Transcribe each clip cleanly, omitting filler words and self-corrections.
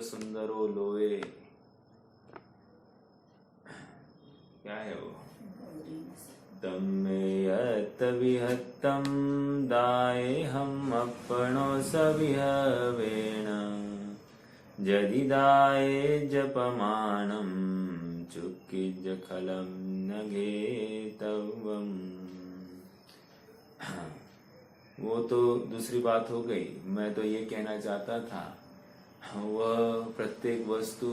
सुंदरो लोए, क्या है वो, तमेयत विहत्तम दाये हम अपनो सविहवेण, जदि दाये जपमानम चुक्किज खलम नघेतवम। वो तो दूसरी बात हो गई। मैं तो ये कहना चाहता था, वह प्रत्येक वस्तु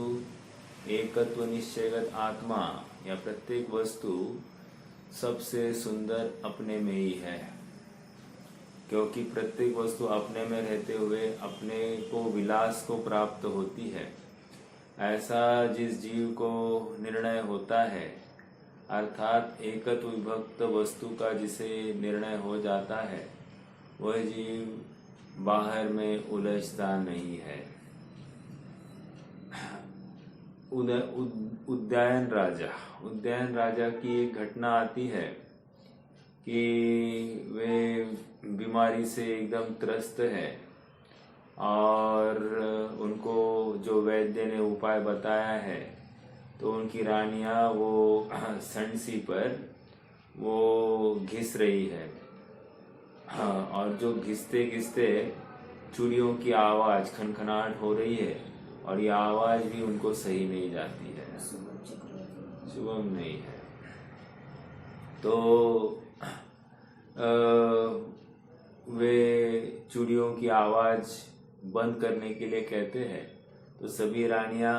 एकत्व निश्चयगत आत्मा या प्रत्येक वस्तु सबसे सुंदर अपने में ही है, क्योंकि प्रत्येक वस्तु अपने में रहते हुए अपने को विलास को प्राप्त होती है। ऐसा जिस जीव को निर्णय होता है, अर्थात एकत्व विभक्त वस्तु का जिसे निर्णय हो जाता है, वह जीव बाहर में उलझता नहीं है। उद्यान राजा की एक घटना आती है कि वे बीमारी से एकदम त्रस्त है और उनको जो वैद्य ने उपाय बताया है, तो उनकी रानियां वो संडसी पर वो घिस रही है। हाँ, और जो घिसते घिसते चूड़ियों की आवाज खनखनाहट हो रही है और ये आवाज भी उनको सही नहीं जाती है, शुभम नहीं है। तो वे चूड़ियों की आवाज बंद करने के लिए कहते हैं, तो सभी रानियां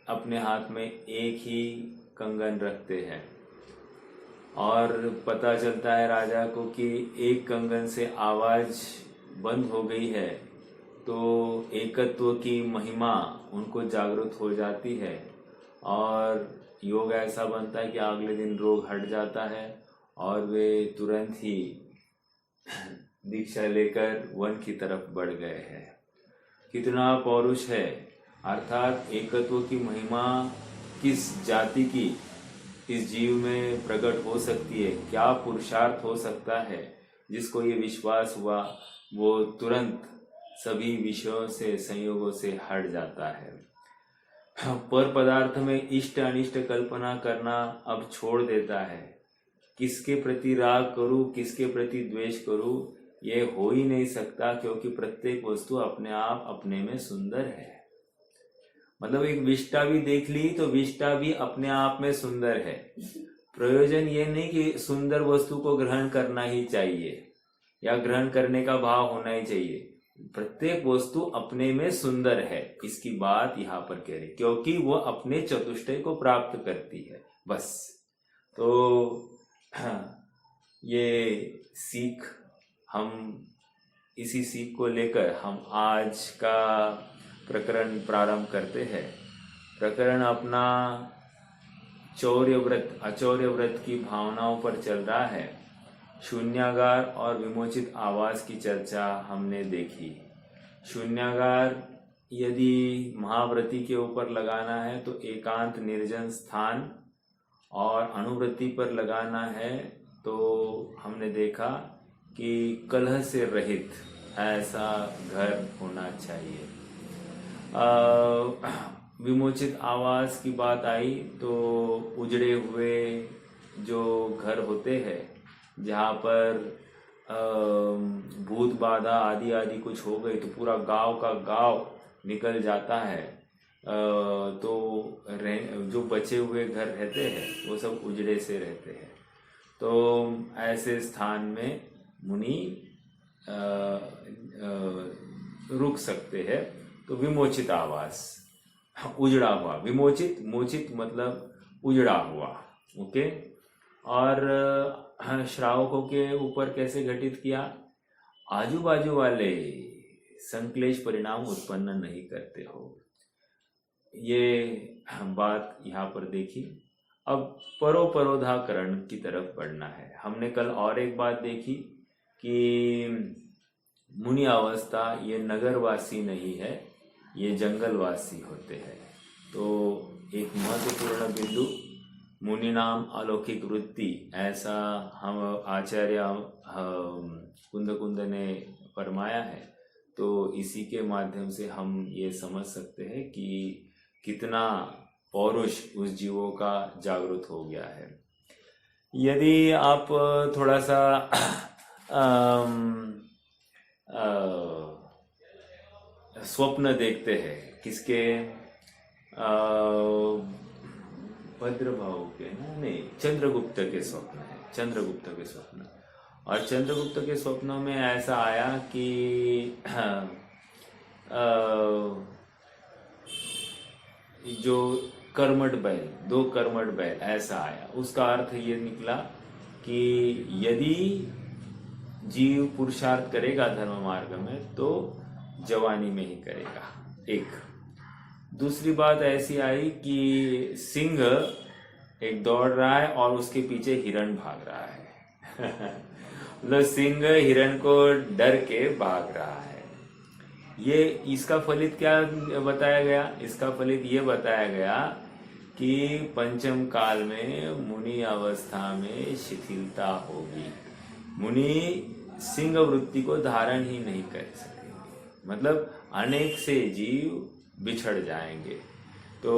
अपने हाथ में एक ही कंगन रखते हैं और पता चलता है राजा को कि एक कंगन से आवाज बंद हो गई है, तो एकत्व की महिमा उनको जागृत हो जाती है और योग ऐसा बनता है कि अगले दिन रोग हट जाता है और वे तुरंत ही दीक्षा लेकर वन की तरफ बढ़ गए हैं। कितना पौरुष है, अर्थात एकत्व की महिमा किस जाति की इस जीव में प्रकट हो सकती है, क्या पुरुषार्थ हो सकता है। जिसको ये विश्वास हुआ वो तुरंत सभी विषयों से संयोगों से हट जाता है। पर पदार्थ में इष्ट अनिष्ट कल्पना करना अब छोड़ देता है। किसके प्रति राग करूं, किसके प्रति द्वेष करूं, ये हो ही नहीं सकता, क्योंकि प्रत्येक वस्तु अपने आप अपने में सुंदर है। मतलब एक विष्टा भी देख ली तो विष्टा भी अपने आप में सुंदर है। प्रयोजन ये नहीं कि सुंदर वस्तु को ग्रहण करना ही चाहिए या ग्रहण करने का भाव होना ही चाहिए। प्रत्येक वस्तु अपने में सुंदर है, इसकी बात यहाँ पर कह रही, क्योंकि वो अपने चतुष्टय को प्राप्त करती है, बस। तो ये सीख, हम इसी सीख को लेकर हम आज का प्रकरण प्रारंभ करते हैं। प्रकरण अपना चौर्य व्रत अचौर्य व्रत की भावनाओं पर चल रहा है। शून्यागार और विमोचित आवास की चर्चा हमने देखी। शून्यागार यदि महाव्रती के ऊपर लगाना है तो एकांत निर्जन स्थान, और अनुव्रति पर लगाना है तो हमने देखा कि कलह से रहित ऐसा घर होना चाहिए। विमोचित आवास की बात आई तो उजड़े हुए जो घर होते हैं, जहाँ पर भूत बाधा आदि आदि कुछ हो गई तो पूरा गांव का गांव निकल जाता है, तो जो बचे हुए घर रहते हैं वो सब उजड़े से रहते हैं। तो ऐसे स्थान में मुनि रुक सकते हैं। तो विमोचित आवास, उजड़ा हुआ, विमोचित मोचित मतलब उजड़ा हुआ, ओके। और श्रावकों के ऊपर कैसे घटित किया, आजू बाजू वाले संक्लेश परिणाम उत्पन्न नहीं करते हो, ये बात यहाँ पर देखी। अब परोपरोधाकरण की तरफ बढ़ना है। हमने कल और एक बात देखी कि मुनि अवस्था ये नगरवासी नहीं है, ये जंगलवासी होते हैं। तो एक महत्वपूर्ण बिंदु मुनि नाम अलौकिक वृत्ति, ऐसा हम आचार्य कुंद ने फरमाया है। तो इसी के माध्यम से हम ये समझ सकते हैं कि कितना पौरुष उस जीवों का जागृत हो गया है। यदि आप थोड़ा सा स्वप्न देखते हैं किसके, भद्रभाव के नहीं, चंद्रगुप्त के स्वप्न है, चंद्रगुप्त के स्वप्न। और चंद्रगुप्त के स्वप्नों में ऐसा आया कि जो कर्मठ बैल, 2 कर्मठ बैल ऐसा आया। उसका अर्थ ये निकला कि यदि जीव पुरुषार्थ करेगा धर्म मार्ग में तो जवानी में ही करेगा। एक दूसरी बात ऐसी आई कि सिंह एक दौड़ रहा है और उसके पीछे हिरण भाग रहा है मतलब सिंह हिरण को डर के भाग रहा है। ये इसका फलित क्या बताया गया? इसका फलित ये बताया गया कि पंचम काल में मुनि अवस्था में शिथिलता होगी। मुनि सिंह वृत्ति को धारण ही नहीं कर सकेंगे, मतलब अनेक से जीव बिछड़ जाएंगे। तो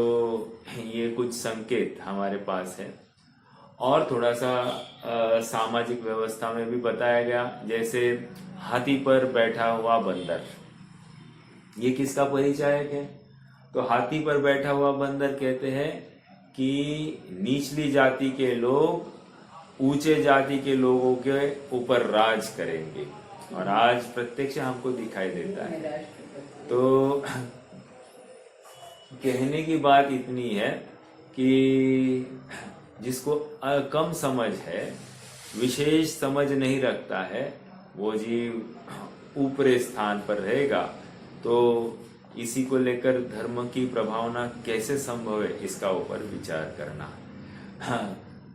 ये कुछ संकेत हमारे पास है। और थोड़ा सा सामाजिक व्यवस्था में भी बताया गया, जैसे हाथी पर बैठा हुआ बंदर, ये किसका परिचायक है? तो हाथी पर बैठा हुआ बंदर कहते हैं कि निचली जाति के लोग ऊंचे जाति के लोगों के ऊपर राज करेंगे, और आज प्रत्यक्ष हमको दिखाई देता है। तो कहने की बात इतनी है कि जिसको कम समझ है, विशेष समझ नहीं रखता है, वो जीव ऊपरी स्थान पर रहेगा। तो इसी को लेकर धर्म की प्रभावना कैसे संभव है, इसका ऊपर विचार करना।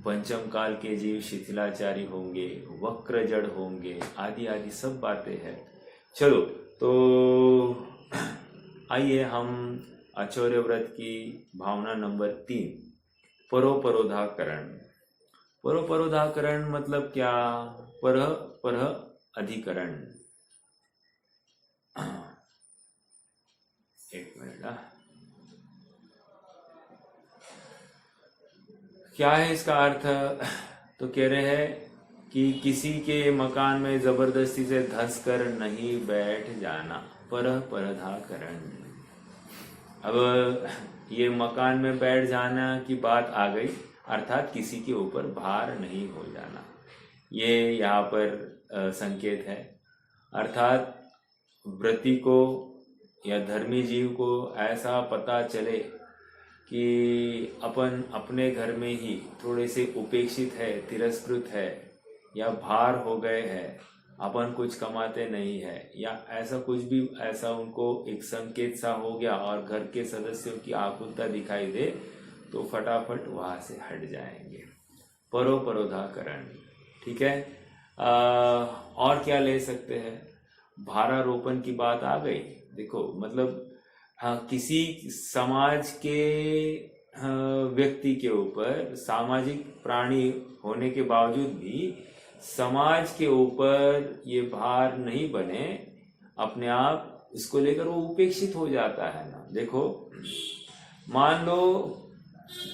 पंचम काल के जीव शिथिलाचारी होंगे, वक्र जड़ होंगे, आदि आदि सब बातें हैं। चलो तो आइए हम आचौर्य व्रत की भावना नंबर 3, परोपरोधाकरण। परोपरोधाकरण मतलब क्या? पर अधिकरण। एक मिनट, क्या है इसका अर्थ? तो कह रहे हैं कि किसी के मकान में जबरदस्ती से धंस कर नहीं बैठ जाना, परधाकरण। अब ये मकान में बैठ जाना की बात आ गई, अर्थात किसी के ऊपर भार नहीं हो जाना, ये यहाँ पर संकेत है। अर्थात व्रती को या धर्मी जीव को ऐसा पता चले कि अपन अपने घर में ही थोड़े से उपेक्षित है, तिरस्कृत है, या भार हो गए हैं, अपन कुछ कमाते नहीं है, या ऐसा कुछ भी, ऐसा उनको एक संकेत सा हो गया और घर के सदस्यों की आकुलता दिखाई दे, तो फटाफट वहां से हट जाएंगे। परोपरोधाकरण, ठीक है। और क्या ले सकते हैं? भारारोपण की बात आ गई। देखो मतलब किसी समाज के व्यक्ति के ऊपर, सामाजिक प्राणी होने के बावजूद भी समाज के ऊपर ये भार नहीं बने, अपने आप इसको लेकर वो उपेक्षित हो जाता है ना। देखो मान लो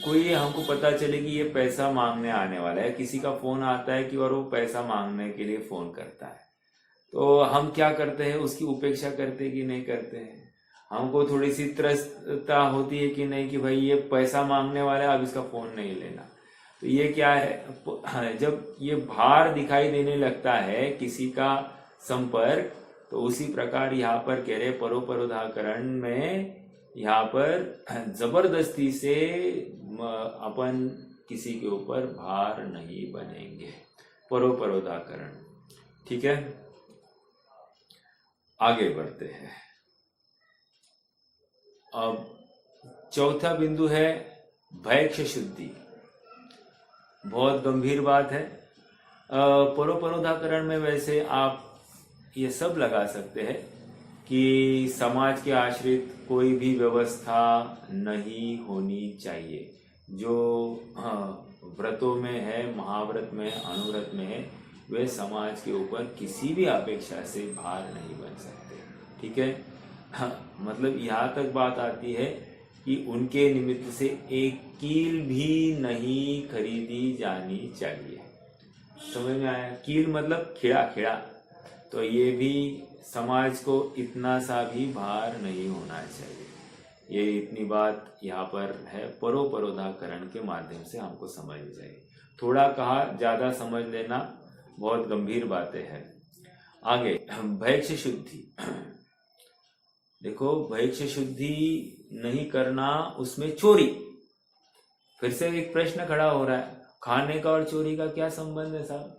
कोई, हमको पता चले कि ये पैसा मांगने आने वाला है, किसी का फोन आता है कि और वो पैसा मांगने के लिए फोन करता है, तो हम क्या करते हैं? उसकी उपेक्षा करते हैं कि नहीं करते हैं? हमको थोड़ी सी त्रस्तता होती है कि नहीं कि भाई ये पैसा मांगने वाला है, अब इसका फोन नहीं लेना। तो ये क्या है? जब ये भार दिखाई देने लगता है किसी का संपर्क, तो उसी प्रकार यहाँ पर कह रहे परोपरोधाकरण में, यहाँ पर जबरदस्ती से अपन किसी के ऊपर भार नहीं बनेंगे। परोपरोधाकरण, ठीक है। आगे बढ़ते हैं। अब चौथा बिंदु है भैक्ष शुद्धि। बहुत गंभीर बात है। परोपरोधाकरण में वैसे आप ये सब लगा सकते हैं कि समाज के आश्रित कोई भी व्यवस्था नहीं होनी चाहिए। जो व्रतों में है, महाव्रत में, अनुव्रत में है, वे समाज के ऊपर किसी भी अपेक्षा से भार नहीं बन सकते। ठीक है। हाँ, मतलब यहाँ तक बात आती है कि उनके निमित्त से एक कील भी नहीं खरीदी जानी चाहिए। समझ में आया? कील मतलब खिड़ा खिड़ा। तो ये भी समाज को इतना सा भी भार नहीं होना चाहिए। ये इतनी बात यहाँ पर है, परोपरोधाकरण के माध्यम से हमको समझनी चाहिए। थोड़ा कहा, ज्यादा समझ लेना बहुत गंभीर बातें हैं। आगे भैक्ष शुद्धि। देखो, भैक्ष शुद्धि नहीं करना, उसमें चोरी। फिर से एक प्रश्न खड़ा हो रहा है, खाने का और चोरी का क्या संबंध है साहब?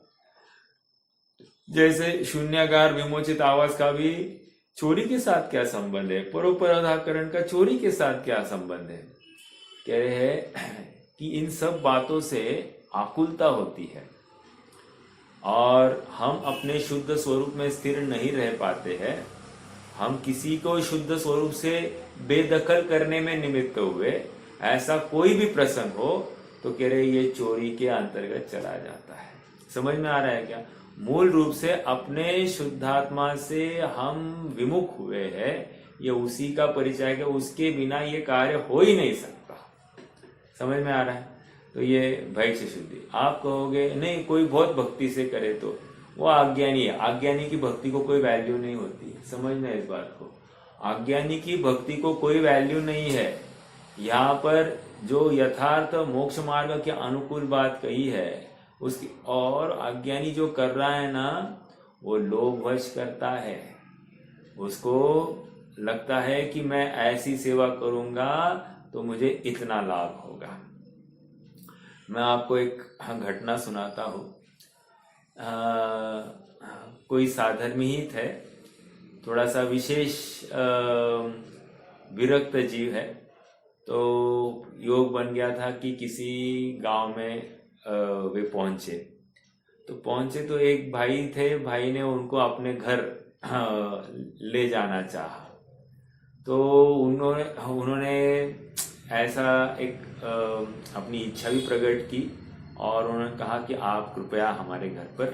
जैसे शून्यागार विमोचित आवास का भी चोरी के साथ क्या संबंध है, परोपरोधाकरण का चोरी के साथ क्या संबंध है? कह रहे हैं कि इन सब बातों से आकुलता होती है और हम अपने शुद्ध स्वरूप में स्थिर नहीं रह पाते हैं। हम किसी को शुद्ध स्वरूप से बेदखल करने में निमित्त हुए, ऐसा कोई भी प्रसंग हो तो कह रहे ये चोरी के अंतर्गत चला जाता है। समझ में आ रहा है क्या? मूल रूप से अपने शुद्धात्मा से हम विमुख हुए हैं, ये उसी का परिचय है। उसके बिना ये कार्य हो ही नहीं सकता। समझ में आ रहा है? तो ये भैक्ष शुद्धि। आप कहोगे नहीं, कोई बहुत भक्ति से करे तो वो अज्ञानी है। अज्ञानी की भक्ति को कोई वैल्यू नहीं होती। समझना इस बात को। अज्ञानी की भक्ति को कोई वैल्यू नहीं है। यहाँ पर जो यथार्थ मोक्ष मार्ग के अनुकूल बात कही है उसकी, और अज्ञानी जो कर रहा है ना, वो लोभवश करता है। उसको लगता है कि मैं ऐसी सेवा करूंगा तो मुझे इतना लाभ होगा। मैं आपको एक घटना सुनाता हूँ। कोई साधर्मी ही थे, थोड़ा सा विशेष विरक्त जीव है। तो योग बन गया था कि किसी गांव में वे पहुंचे। तो एक भाई थे, भाई ने उनको अपने घर ले जाना चाहा। तो उन्होंने ऐसा एक अपनी इच्छा भी प्रकट की और उन्होंने कहा कि आप कृपया हमारे घर पर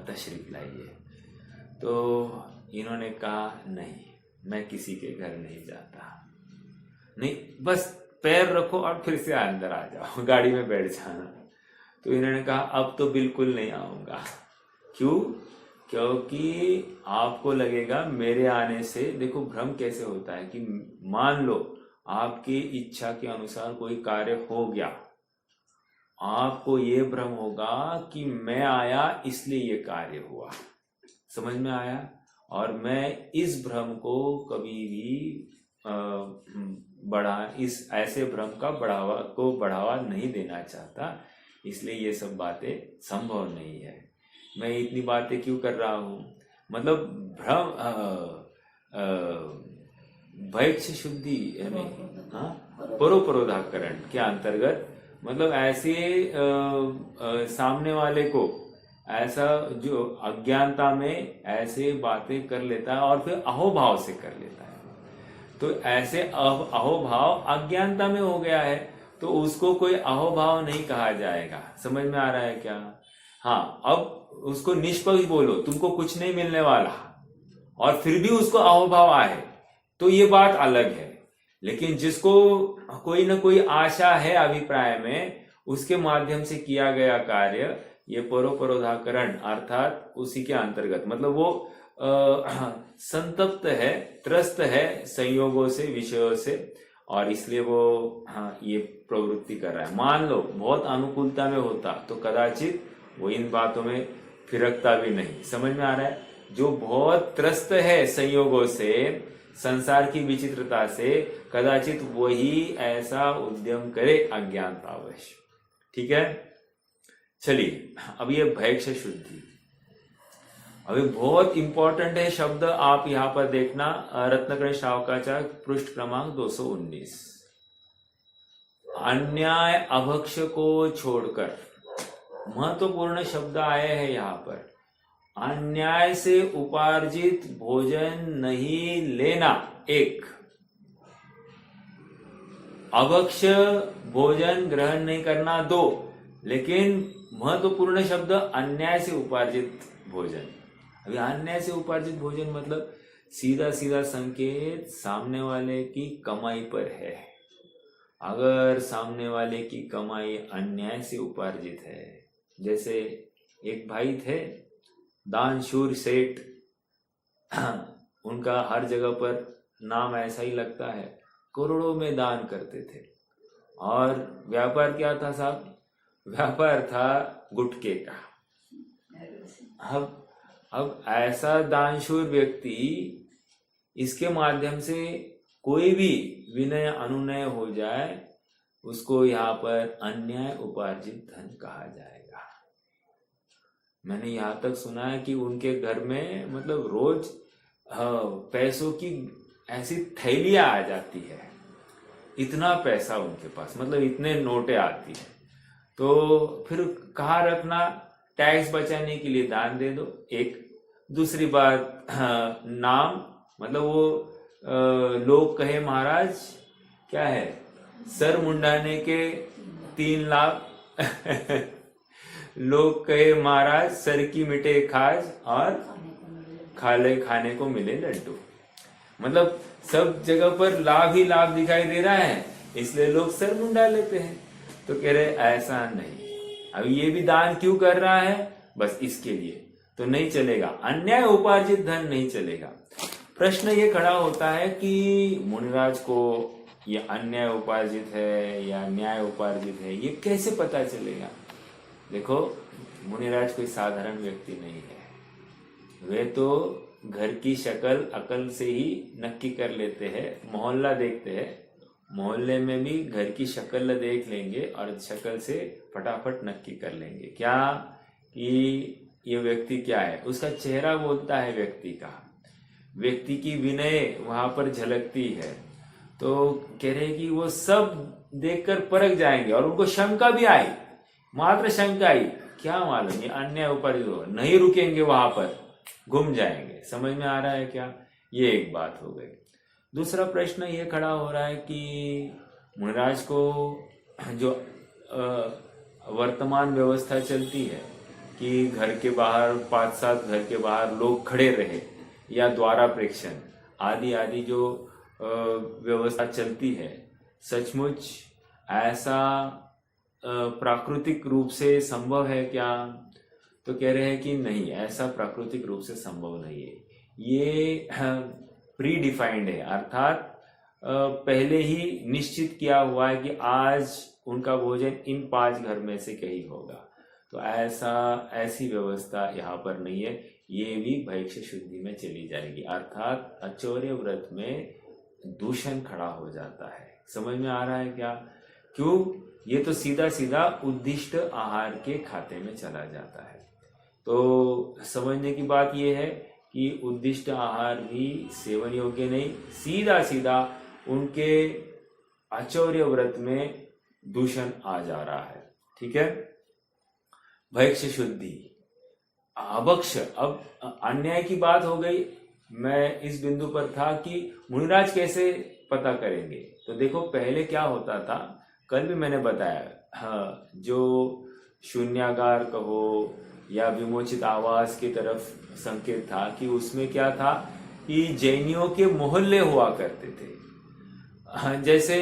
तशरीफ लाइए। तो इन्होंने कहा नहीं, मैं किसी के घर नहीं जाता। नहीं, बस पैर रखो और फिर से अंदर आ जाओ, गाड़ी में बैठ जाना। तो इन्होंने कहा अब तो बिल्कुल नहीं आऊंगा। क्यों? क्योंकि आपको लगेगा मेरे आने से, देखो भ्रम कैसे होता है कि मान लो आपकी इच्छा के अनुसार कोई कार्य हो गया, आपको ये भ्रम होगा कि मैं आया इसलिए ये कार्य हुआ। समझ में आया? और मैं इस भ्रम को कभी भी इस ऐसे भ्रम का बढ़ावा नहीं देना चाहता, इसलिए ये सब बातें संभव नहीं है। मैं इतनी बातें क्यों कर रहा हूँ? मतलब भ्रम भैक्ष शुद्धि परोपरोधाकरण के अंतर्गत, मतलब ऐसे सामने वाले को ऐसा जो अज्ञानता में ऐसे बातें कर लेता है और फिर अहोभाव से कर लेता है। तो ऐसे अहोभाव अज्ञानता में हो गया है, तो उसको कोई अहोभाव नहीं कहा जाएगा। समझ में आ रहा है क्या? हाँ, अब उसको निष्पक्ष बोलो, तुमको कुछ नहीं मिलने वाला, और फिर भी उसको अहोभाव आए तो ये बात अलग है। लेकिन जिसको कोई ना कोई आशा है अभिप्राय में, उसके माध्यम से किया गया कार्य, ये परोपरोधाकरण अर्थात उसी के अंतर्गत, मतलब वो संतप्त है, त्रस्त है संयोगों से, विषयों से, और इसलिए वो ये प्रवृत्ति कर रहा है। मान लो बहुत अनुकूलता में होता तो कदाचित वो इन बातों में फिरकता भी नहीं। समझ में आ रहा है? जो बहुत त्रस्त है संयोगों से, संसार की विचित्रता से, कदाचित वही ऐसा उद्यम करे अज्ञानतावश। ठीक है, चलिए अब ये भैक्ष शुद्धि, अभी बहुत इंपॉर्टेंट है शब्द, आप यहां पर देखना, रत्नकरण श्रावकाचार्य पृष्ठ क्रमांक 219। अन्याय अभक्ष को छोड़कर महत्वपूर्ण शब्द आए हैं यहाँ पर। अन्याय से उपार्जित भोजन नहीं लेना, एक। अभक्ष भोजन ग्रहण नहीं करना, दो। लेकिन महत्वपूर्ण शब्द अन्याय से उपार्जित भोजन। अभी अन्याय से उपार्जित भोजन मतलब सीधा सीधा संकेत सामने वाले की कमाई पर है। अगर सामने वाले की कमाई अन्याय से उपार्जित है, जैसे एक भाई थे दानशूर सेठ, उनका हर जगह पर नाम ऐसा ही लगता है, करोड़ों में दान करते थे। और व्यापार क्या था साहब? व्यापार था गुटखे का। अब ऐसा दानशूर व्यक्ति, इसके माध्यम से कोई भी विनय अनुनय हो जाए, उसको यहाँ पर अन्याय उपार्जित धन कहा जाएगा। मैंने यहाँ तक सुना है कि उनके घर में मतलब रोज पैसों की ऐसी थैलियां आ जाती है, इतना पैसा उनके पास, मतलब इतने नोटें आती है। तो फिर कहाँ रखना? टैक्स बचाने के लिए दान दे दो। एक दूसरी बात, नाम, मतलब वो लोग कहे महाराज क्या है, सर मुंडाने के 3 लाख लोग कहे महाराज सर की मिटे खाज और खाने को मिले लड्डू। मतलब सब जगह पर लाभ ही लाभ दिखाई दे रहा है, इसलिए लोग सर मुंडा लेते हैं। तो कह रहे ऐसा नहीं, अब ये भी दान क्यों कर रहा है? बस इसके लिए। तो नहीं चलेगा, अन्याय उपार्जित धन नहीं चलेगा। प्रश्न ये खड़ा होता है कि मुनिराज को ये अन्याय उपार्जित है या न्याय उपार्जित है, ये कैसे पता चलेगा? देखो, मुनिराज कोई साधारण व्यक्ति नहीं है। वे तो घर की शक्ल अकल से ही नक्की कर लेते हैं। मोहल्ला देखते हैं, मोहल्ले में भी घर की शक्ल देख लेंगे और शक्ल से फटाफट नक्की कर लेंगे क्या कि ये व्यक्ति क्या है। उसका चेहरा बोलता है व्यक्ति का, व्यक्ति की विनय वहां पर झलकती है। तो कह रहे कि वो सब देखकर परख जाएंगे और उनको शंका भी आई, मात्र शंका आई, क्या मालूम ये अन्याय उपार्जित हो, नहीं रुकेंगे वहां पर, घूम जाएंगे। समझ में आ रहा है क्या? ये एक बात हो गई। दूसरा प्रश्न ये खड़ा हो रहा है कि मुनिराज को जो वर्तमान व्यवस्था चलती है कि घर के बाहर 5-7 घर के बाहर लोग खड़े रहे, या द्वारा प्रेक्षण आदि आदि जो व्यवस्था चलती है, सचमुच ऐसा प्राकृतिक रूप से संभव है क्या? तो कह रहे हैं कि नहीं, ऐसा प्राकृतिक रूप से संभव नहीं है। ये प्री डिफाइंड है, अर्थात पहले ही निश्चित किया हुआ है कि आज उनका भोजन इन 5 घर में से कहीं होगा। तो ऐसी व्यवस्था यहाँ पर नहीं है। ये भी भैक्ष शुद्धि में चली जाएगी, अर्थात अचौर्य व्रत में दूषण खड़ा हो जाता है। समझ में आ रहा है क्या? क्यों? ये तो सीधा सीधा उद्दिष्ट आहार के खाते में चला जाता है। तो समझने की बात यह है कि उद्दिष्ट आहार भी सेवन योग्य नहीं, सीधा सीधा उनके अचौर्य व्रत में दूषण आ जा रहा है। ठीक है, भैक्ष शुद्धि, अभक्ष। अब अन्याय की बात हो गई। मैं इस बिंदु पर था कि मुनिराज कैसे पता करेंगे। तो देखो, पहले क्या होता था, कल भी मैंने बताया, हाँ, जो शून्यागार कहो या विमोचित आवास की तरफ संकेत था कि उसमें क्या था कि जैनियों के मोहल्ले हुआ करते थे। जैसे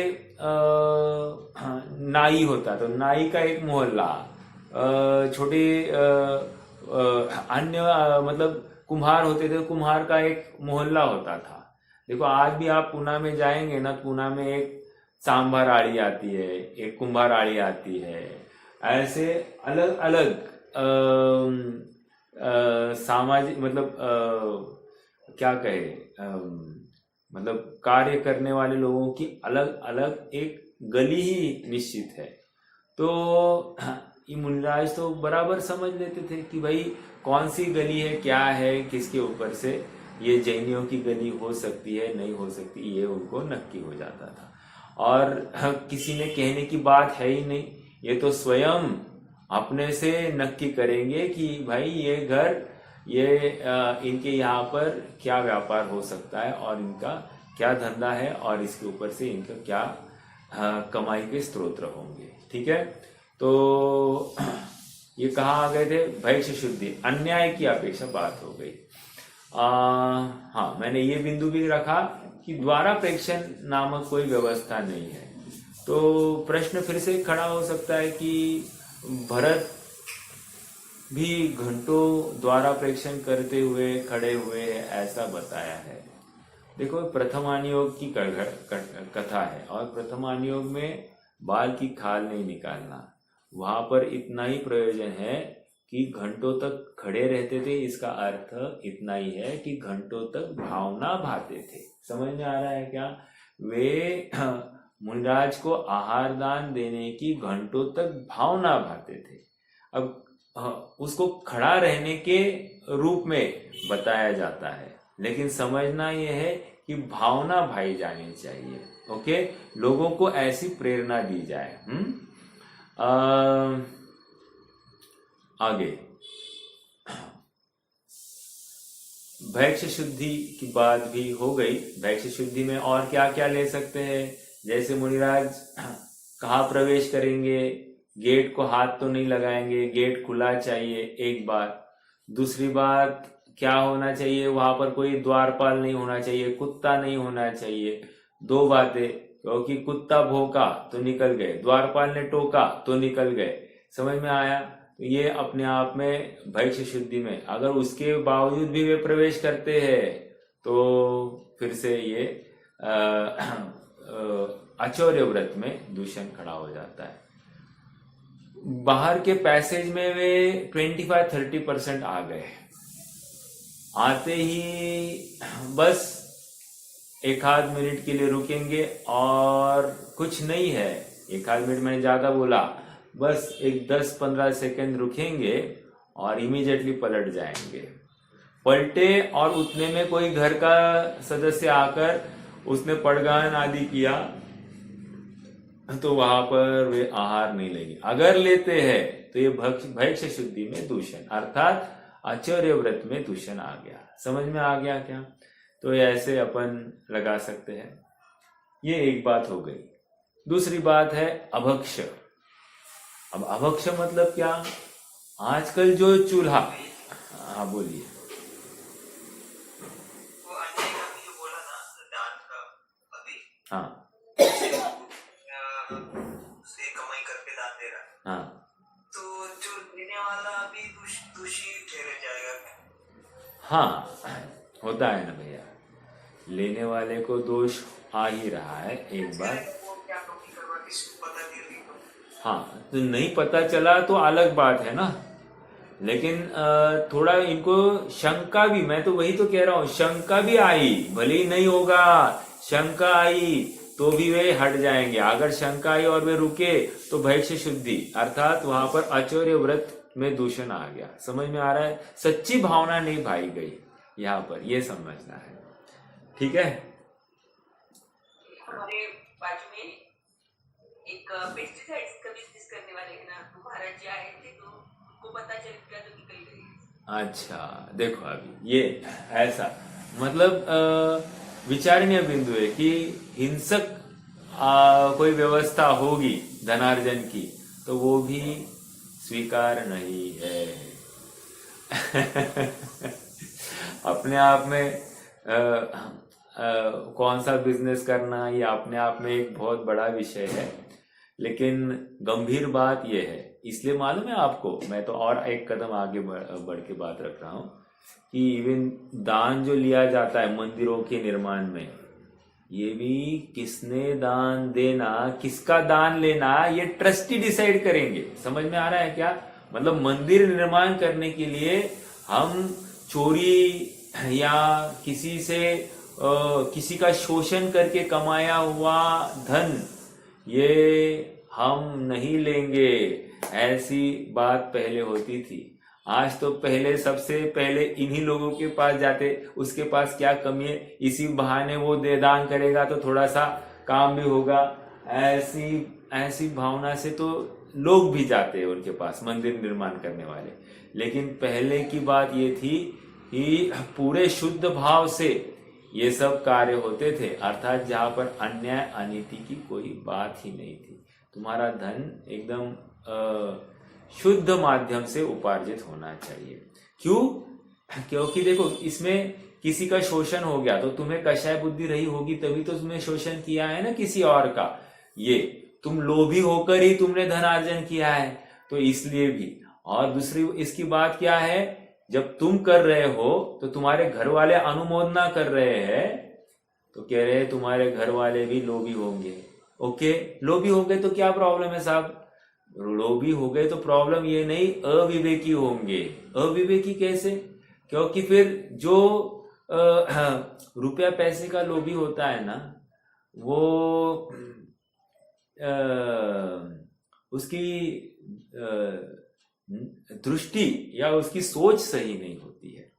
नाई होता, तो नाई का एक मोहल्ला, छोटे अन्य मतलब कुम्हार होते थे, कुम्हार का एक मोहल्ला होता था। देखो, आज भी आप पुणे में जाएंगे ना, पुणे में एक सांभर आड़ी आती है, एक कुम्हार आड़ी आती है। ऐसे अलग अलग सामाजिक मतलब क्या कहे, मतलब कार्य करने वाले लोगों की अलग अलग एक गली ही निश्चित है। तो ये मुनिराज तो बराबर समझ लेते थे कि भाई कौन सी गली है, क्या है, किसके ऊपर से ये जैनियों की गली हो सकती है, नहीं हो सकती, ये उनको नक्की हो जाता था। और किसी ने कहने की बात है ही नहीं, ये तो स्वयं अपने से नक्की करेंगे कि भाई ये घर, ये इनके यहाँ पर क्या व्यापार हो सकता है और इनका क्या धंधा है और इसके ऊपर से इनका क्या कमाई के स्रोत होंगे। ठीक है, तो ये कहाँ आ गए थे? भैक्ष शुद्धि, अन्याय की अपेक्षा बात हो गई। हाँ, मैंने ये बिंदु भी रखा कि द्वारा प्रेक्षण नामक कोई व्यवस्था नहीं है। तो प्रश्न फिर से खड़ा हो सकता है कि भरत भी घंटों द्वारा प्रेक्षण करते हुए खड़े हुए ऐसा बताया है। देखो, प्रथमानुयोग की कथा है और प्रथमानुयोग में बाल की खाल नहीं निकालना। वहां पर इतना ही प्रयोजन है कि घंटों तक खड़े रहते थे। इसका अर्थ इतना ही है कि घंटों तक भावना भाते थे। समझ में आ रहा है क्या? वे मुनिराज को आहार दान देने की घंटों तक भावना भाते थे। अब उसको खड़ा रहने के रूप में बताया जाता है, लेकिन समझना यह है कि भावना भाई जानी चाहिए। ओके, लोगों को ऐसी प्रेरणा दी जाए। आगे भैक्ष शुद्धि की बात भी हो गई। भैक्ष शुद्धि में और क्या क्या ले सकते हैं? जैसे मुनिराज कहाँ प्रवेश करेंगे, गेट को हाथ तो नहीं लगाएंगे, गेट खुला चाहिए, एक बात। दूसरी बात, क्या होना चाहिए वहां पर? कोई द्वारपाल नहीं होना चाहिए, कुत्ता नहीं होना चाहिए। दो बातें, क्योंकि कुत्ता भौंका तो निकल गए, द्वारपाल ने टोका तो निकल गए। समझ में आया? तो ये अपने आप में भैक्ष शुद्धि में, अगर उसके बावजूद भी वे प्रवेश करते हैं तो फिर से ये अचौर्य व्रत में दूषण खड़ा हो जाता है। बाहर के पैसेज में वे 25-30% आ गए। आते ही बस एक आध मिनट के लिए रुकेंगे और कुछ नहीं है। एक आध मिनट मैंने ज्यादा बोला, बस एक 10-15 सेकंड रुकेंगे और इमीडिएटली पलट जाएंगे। पलटे और उतने में कोई घर का सदस्य आकर उसने पड़गान आदि किया तो वहां पर वे आहार नहीं लेंगे। अगर लेते हैं तो ये भैक्ष शुद्धि में दूषण, अर्थात आचर्य व्रत में दूषण आ गया। समझ में आ गया क्या? तो ऐसे अपन लगा सकते हैं। ये एक बात हो गई। दूसरी बात है अभक्ष। अब अभक्ष मतलब क्या? आजकल जो चूल्हा, हाँ बोलिए। वो अंडे का भी जो बोला ना, दान का अभी, हाँ से कमाई करके दान दे रहा है, हाँ, तो जो लेने वाला भी दोषी ठहर जाएगा। हाँ, होता है ना भैया, लेने वाले को दोष आ ही रहा है। एक बार वो क्या कमी करवा, किसको पता नहीं लगी तो। हाँ, तो नहीं पता चला तो अलग बात है ना, लेकिन थोड़ा इनको शंका भी, मैं तो वही तो कह रहा हूं, शंका भी आई, भले ही नहीं होगा, शंका आई तो भी वे हट जाएंगे। अगर शंका आई और वे रुके तो भैक्ष शुद्धि, अर्थात वहां पर आचर्य व्रत में दूषण आ गया। समझ में आ रहा है? सच्ची भावना नहीं भाई गई यहाँ पर, ये समझना है। ठीक है। हमारे बाजू में एक पेस्टिसाइड्स का बिजनेस करने वाले हैं ना, तो महाराज जी आए थे तो उनको पता चल गया तो निकल गए। अच्छा, देखो अभी ये ऐसा मतलब विचारणीय बिंदु है कि हिंसक कोई व्यवस्था होगी धनार्जन की तो वो भी स्वीकार नहीं है। अपने आप में कौन सा बिजनेस करना, ये अपने आप में एक बहुत बड़ा विषय है, लेकिन गंभीर बात यह है। इसलिए मालूम है आपको, मैं तो और एक कदम आगे बढ़ के बात रख रहा हूं कि इवन दान जो लिया जाता है मंदिरों के निर्माण में, ये भी किसने दान देना, किसका दान लेना, ये ट्रस्टी डिसाइड करेंगे। समझ में आ रहा है क्या? मतलब मंदिर निर्माण करने के लिए हम चोरी या किसी से किसी का शोषण करके कमाया हुआ धन ये हम नहीं लेंगे, ऐसी बात पहले होती थी। आज तो पहले सबसे पहले इन्हीं लोगों के पास जाते, उसके पास क्या कमी है, इसी बहाने वो दे दान करेगा तो थोड़ा सा काम भी होगा, ऐसी भावना से तो लोग भी जाते हैं उनके पास, मंदिर निर्माण करने वाले। लेकिन पहले की बात ये थी कि पूरे शुद्ध भाव से ये सब कार्य होते थे, अर्थात जहां पर अन्याय अनीति की कोई बात ही नहीं थी। तुम्हारा धन एकदम शुद्ध माध्यम से उपार्जित होना चाहिए। क्यों? क्योंकि देखो इसमें किसी का शोषण हो गया तो तुम्हें कषाय बुद्धि रही होगी, तभी तो तुमने शोषण किया है ना किसी और का। ये तुम लोभी होकर ही तुमने धनार्जन किया है, तो इसलिए भी। और दूसरी इसकी बात क्या है, जब तुम कर रहे हो तो तुम्हारे घर वाले अनुमोदना कर रहे हैं, तो कह रहे हैं तुम्हारे घर वाले भी लोभी होंगे। ओके, लोभी हो गए तो क्या प्रॉब्लम है साहब? लोभी हो गए तो प्रॉब्लम ये नहीं, अविवेकी होंगे। अविवेकी कैसे? क्योंकि फिर जो रुपया पैसे का लोभी होता है ना, वो उसकी दृष्टि या उसकी सोच सही नहीं होती है।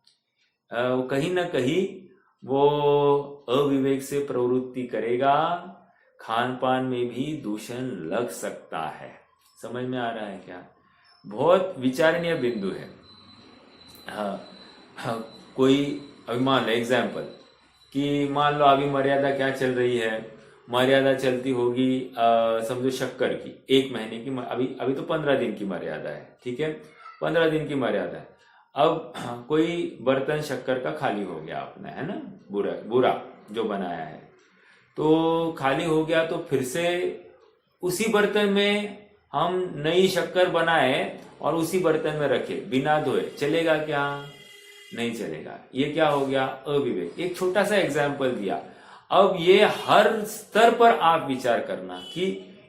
वो कहीं ना कहीं वो अविवेक से प्रवृत्ति करेगा, खान पान में भी दूषण लग सकता है। समझ में आ रहा है क्या? बहुत विचारणीय बिंदु है। हाँ, कोई अभी मान लो एग्जाम्पल कि मान लो अभी मर्यादा क्या चल रही है, मर्यादा चलती होगी समझो शक्कर की 1 महीने की, अभी तो 15 दिन की मर्यादा है, ठीक है, 15 दिन की मर्यादा है। अब कोई बर्तन शक्कर का खाली हो गया अपना, है ना, बुरा जो बनाया है, तो खाली हो गया, तो फिर से उसी बर्तन में हम नई शक्कर बनाए और उसी बर्तन में रखे बिना धोए, चलेगा क्या? नहीं चलेगा। ये क्या हो गया? अविवेक। एक छोटा सा एग्जाम्पल दिया। अब ये हर स्तर पर आप विचार करना कि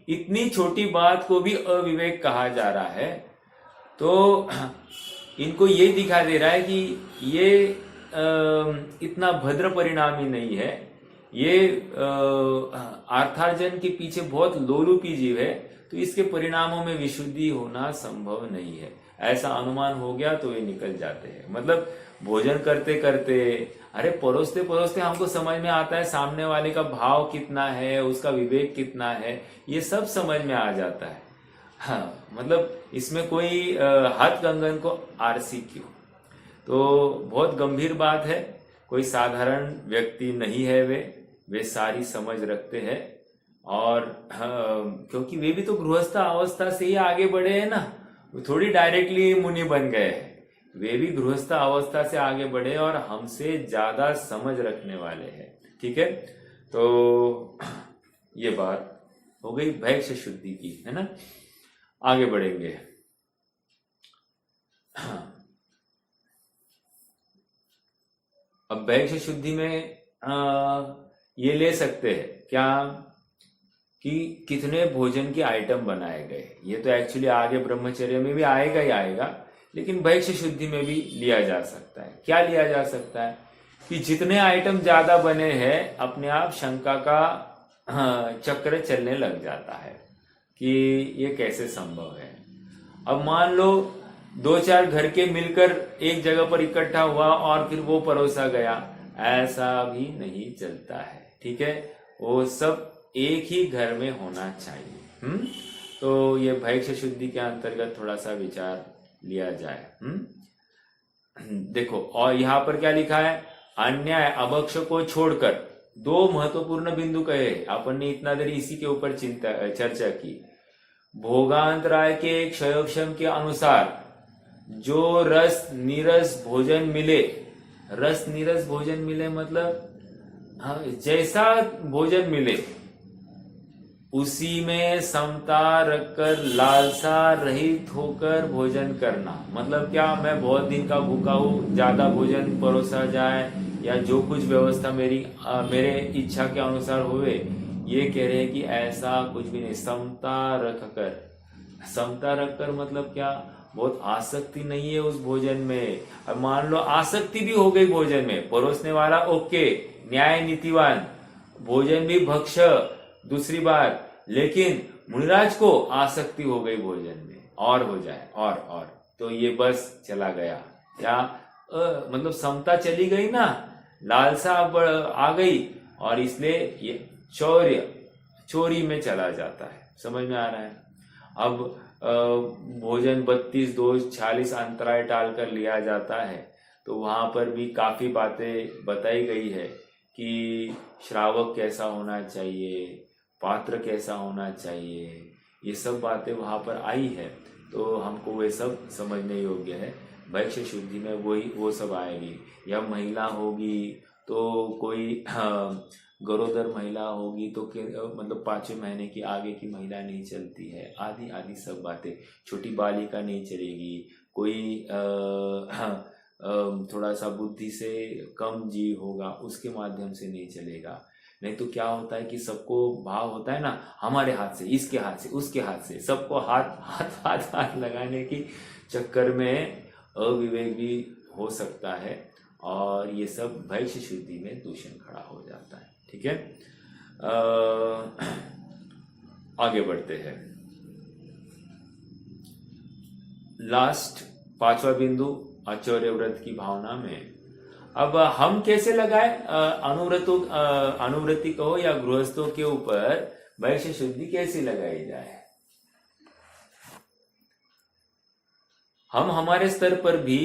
इतनी छोटी बात को भी अविवेक कहा जा रहा है, तो इनको ये दिखा दे रहा है कि ये इतना भद्र परिणामी नहीं है, ये अर्थार्जन के पीछे बहुत लोलुपी जीव है, तो इसके परिणामों में विशुद्धि होना संभव नहीं है। ऐसा अनुमान हो गया तो ये निकल जाते हैं। मतलब भोजन करते करते, अरे परोसते परोसते हमको समझ में आता है सामने वाले का भाव कितना है, उसका विवेक कितना है, ये सब समझ में आ जाता है। हाँ, मतलब इसमें कोई हाथ कंगन को आरसी क्यों? तो बहुत गंभीर बात है। कोई साधारण व्यक्ति नहीं है, वे सारी समझ रखते हैं। और क्योंकि वे भी तो गृहस्थ अवस्था से ही आगे बढ़े हैं ना, थोड़ी डायरेक्टली मुनि बन गए हैं। वे भी गृहस्थ अवस्था से आगे बढ़े और हमसे ज्यादा समझ रखने वाले हैं। ठीक है, तो ये बात हो गई भैक्ष शुद्धि की, है ना। आगे बढ़ेंगे। अब भैक्ष शुद्धि में ये ले सकते हैं क्या कि कितने भोजन के आइटम बनाए गए। ये तो एक्चुअली आगे ब्रह्मचर्य में भी आएगा ही आएगा, लेकिन भैक्ष शुद्धि में भी लिया जा सकता है। क्या लिया जा सकता है कि जितने आइटम ज्यादा बने हैं, अपने आप शंका का चक्र चलने लग जाता है कि ये कैसे संभव है। अब मान लो 2-4 घर के मिलकर एक जगह पर इकट्ठा हुआ और फिर वो परोसा गया, ऐसा भी नहीं चलता है। ठीक है, वो सब एक ही घर में होना चाहिए। तो ये भैक्ष शुद्धि के अंतर्गत थोड़ा सा विचार लिया जाए। देखो, और यहाँ पर क्या लिखा है, अन्याय अभक्ष को छोड़कर 2 महत्वपूर्ण बिंदु कहे। अपन ने इतना देर इसी के ऊपर चर्चा की। भोगांतराय के क्षयोक्षम के अनुसार जो रस नीरस भोजन मिले, रस नीरस भोजन मिले मतलब जैसा भोजन मिले उसी में समता रखकर लालसा रहित होकर भोजन करना। मतलब क्या, मैं बहुत दिन का भूखा हूँ, ज्यादा भोजन परोसा जाए या जो कुछ व्यवस्था मेरे इच्छा के अनुसार हुए, ये कह रहे हैं कि ऐसा कुछ भी नहीं। समता रखकर मतलब क्या, बहुत आसक्ति नहीं है उस भोजन में। अब मान लो आसक्ति भी हो गई भोजन में, परोसने वाला ओके, न्याय नीतिवान, भोजन भी भक्ष दूसरी बात, लेकिन मुनिराज को आसक्ति हो गई भोजन में, और हो जाए और तो ये बस चला गया। क्या मतलब समता चली गई ना, लालसा आ गई, और इसलिए ये चोरी में चला जाता है। समझ में आ रहा है। अब भोजन 32 दोष 46 अंतराय टालकर लिया जाता है, तो वहां पर भी काफी बातें बताई गई है कि श्रावक कैसा होना चाहिए, पात्र कैसा होना चाहिए, ये सब बातें वहां पर आई है। तो हमको वे सब समझने योग्य है। वैक्ष शुद्धि में वो सब आएगी। या महिला होगी तो कोई गरोदर महिला होगी तो मतलब 5वें महीने की आगे की महिला नहीं चलती है, आदि आदि सब बातें। छोटी बालिका नहीं चलेगी, कोई थोड़ा सा बुद्धि से कम जीव होगा उसके माध्यम से नहीं चलेगा। नहीं तो क्या होता है कि सबको भाव होता है ना, हमारे हाथ से, इसके हाथ से, उसके हाथ से, सबको हाथ हाथ हाथ हाथ लगाने की चक्कर में अविवेक भी हो सकता है और ये सब वैक्ष शुद्धि में दूषण खड़ा हो जाता है। ठीक है, आगे बढ़ते हैं। लास्ट 5वां बिंदु आचौर्य व्रत की भावना में। अब हम कैसे लगाए अनुव्रति कहो या गृहस्थों के ऊपर वैक्ष शुद्धि कैसे लगाई जाए। हम हमारे स्तर पर भी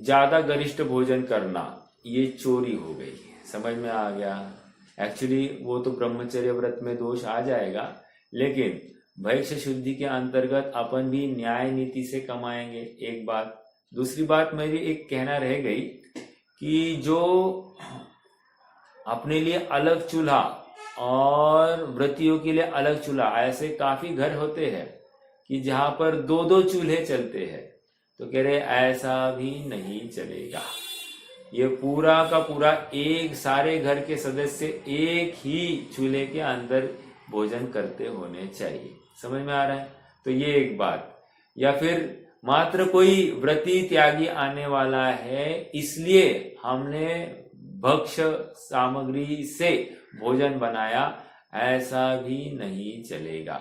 ज्यादा गरिष्ठ भोजन करना ये चोरी हो गई, समझ में आ गया। एक्चुअली वो तो ब्रह्मचर्य व्रत में दोष आ जाएगा, लेकिन वैक्ष शुद्धि के अंतर्गत अपन भी न्याय नीति से कमाएंगे, एक बात। दूसरी बात मेरी एक कहना रह गई कि जो अपने लिए अलग चूल्हा और व्रतियों के लिए अलग चूल्हा, ऐसे काफी घर होते हैं कि जहां पर 2-2 चूल्हे चलते हैं, तो कह रहे ऐसा भी नहीं चलेगा। ये पूरा का पूरा एक सारे घर के सदस्य एक ही चूल्हे के अंदर भोजन करते होने चाहिए, समझ में आ रहा है। तो ये एक बात। या फिर मात्र कोई व्रती त्यागी आने वाला है इसलिए हमने भक्ष्य सामग्री से भोजन बनाया, ऐसा भी नहीं चलेगा।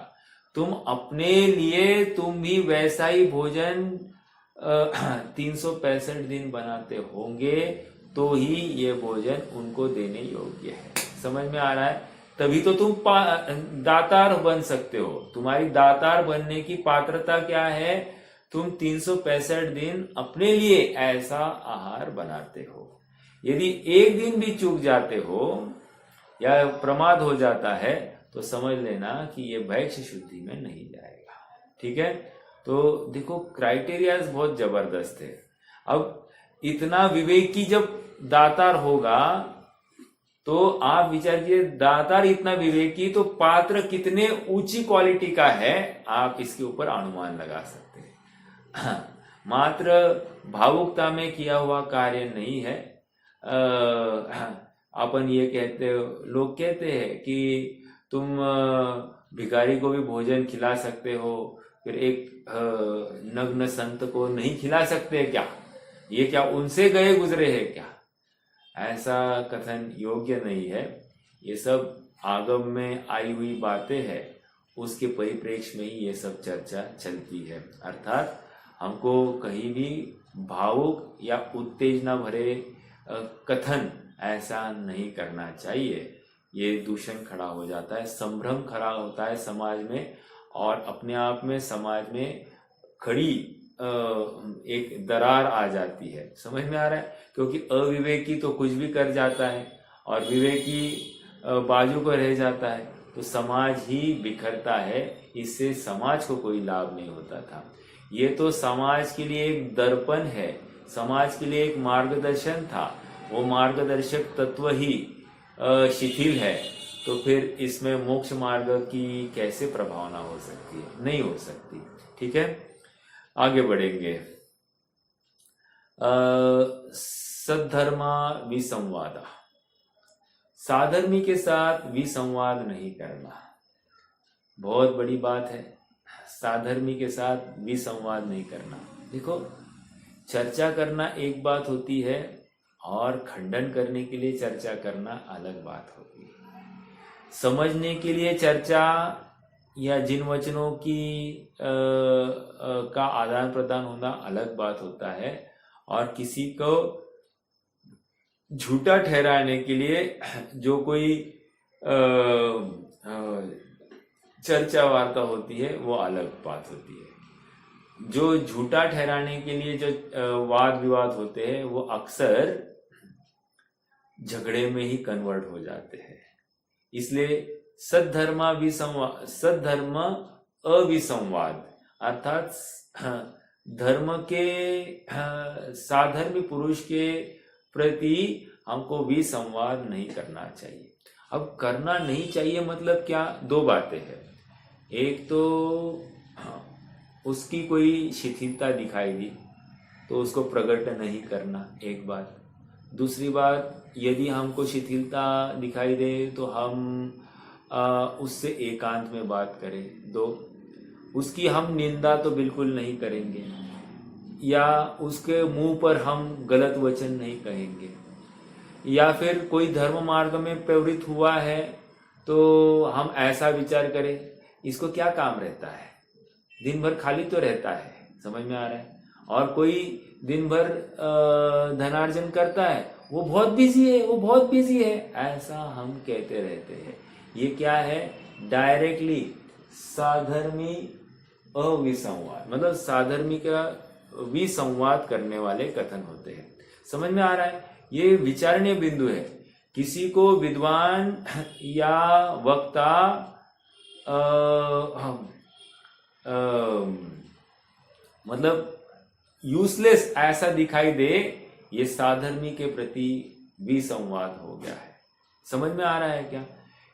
तुम अपने लिए तुम भी वैसा ही भोजन 365 दिन बनाते होंगे तो ही ये भोजन उनको देने योग्य है, समझ में आ रहा है। तभी तो तुम दातार बन सकते हो। तुम्हारी दातार बनने की पात्रता क्या है, तुम 365 दिन अपने लिए ऐसा आहार बनाते हो। यदि एक दिन भी चूक जाते हो या प्रमाद हो जाता है तो समझ लेना कि ये वैक्ष शुद्धि में नहीं जाएगा। ठीक है, तो देखो क्राइटेरिया बहुत जबरदस्त है। अब इतना विवेकी जब दातार होगा तो आप विचार कीजिए, दातार इतना विवेकी तो पात्र कितने ऊंची क्वालिटी का है, आप इसके ऊपर अनुमान लगा सकते हैं। मात्र भावुकता में किया हुआ कार्य नहीं है। अपन ये कहते, लोग कहते हैं कि तुम भिखारी को भी भोजन खिला सकते हो, फिर एक नग्न संत को नहीं खिला सकते क्या? ये क्या उनसे गए गुजरे हैं क्या? ऐसा कथन योग्य नहीं है। ये सब आगम में आई हुई बातें हैं, उसके परिप्रेक्ष्य में ही ये सब चर्चा चलती है। अर्थात हमको कहीं भी भावुक या उत्तेजना भरे कथन ऐसा नहीं करना चाहिए। ये दूषण खड़ा हो जाता है, संभ्रम खड़ा होता है समाज में, और अपने आप में समाज में खड़ी एक दरार आ जाती है, समझ में आ रहा है। क्योंकि अविवेकी तो कुछ भी कर जाता है और विवेकी बाजू पर रह जाता है, तो समाज ही बिखरता है। इससे समाज को कोई लाभ नहीं होता था। ये तो समाज के लिए एक दर्पण है, समाज के लिए एक मार्गदर्शन था। वो मार्गदर्शक तत्व ही शिथिल है, तो फिर इसमें मोक्ष मार्ग की कैसे प्रभावना हो सकती है? नहीं हो सकती। ठीक है, आगे बढ़ेंगे। सद्धर्मा विसंवादा, साधर्मी के साथ विसंवाद नहीं करना बहुत बड़ी बात है। साधर्मी के साथ विसंवाद नहीं करना। देखो, चर्चा करना एक बात होती है और खंडन करने के लिए चर्चा करना अलग बात होती है। समझने के लिए चर्चा या जिन वचनों की का आदान प्रदान होना अलग बात होता है, और किसी को झूठा ठहराने के लिए जो कोई चर्चा वार्ता होती है वो अलग बात होती है। जो झूठा ठहराने के लिए जो वाद विवाद होते हैं वो अक्सर झगड़े में ही कन्वर्ट हो जाते हैं। इसलिए सद्धर्म अविसंवाद, अर्थात धर्म के साधर्मी पुरुष के प्रति हमको विसंवाद नहीं करना चाहिए। अब करना नहीं चाहिए मतलब क्या, दो बातें हैं। एक तो उसकी कोई शिथिलता दिखाई दी तो उसको प्रकट नहीं करना, एक बात। दूसरी बात, यदि हमको शिथिलता दिखाई दे तो हम उससे एकांत में बात करें। दो, उसकी हम निंदा तो बिल्कुल नहीं करेंगे या उसके मुंह पर हम गलत वचन नहीं कहेंगे। या फिर कोई धर्म मार्ग में प्रवृत्त हुआ है तो हम ऐसा विचार करें, इसको क्या काम रहता है, दिन भर खाली तो रहता है, समझ में आ रहा है। और कोई दिन भर धनार्जन करता है, वो बहुत बिजी है, वो बहुत बिजी है, ऐसा हम कहते रहते हैं। ये क्या है, डायरेक्टली साधर्मी अविसंवाद, मतलब साधर्मी का विसंवाद करने वाले कथन होते हैं। समझ में आ रहा है, ये विचारणीय बिंदु है। किसी को विद्वान या वक्ता मतलब यूजलेस ऐसा दिखाई दे, ये साधर्मी के प्रति विसंवाद हो गया है। समझ में आ रहा है क्या?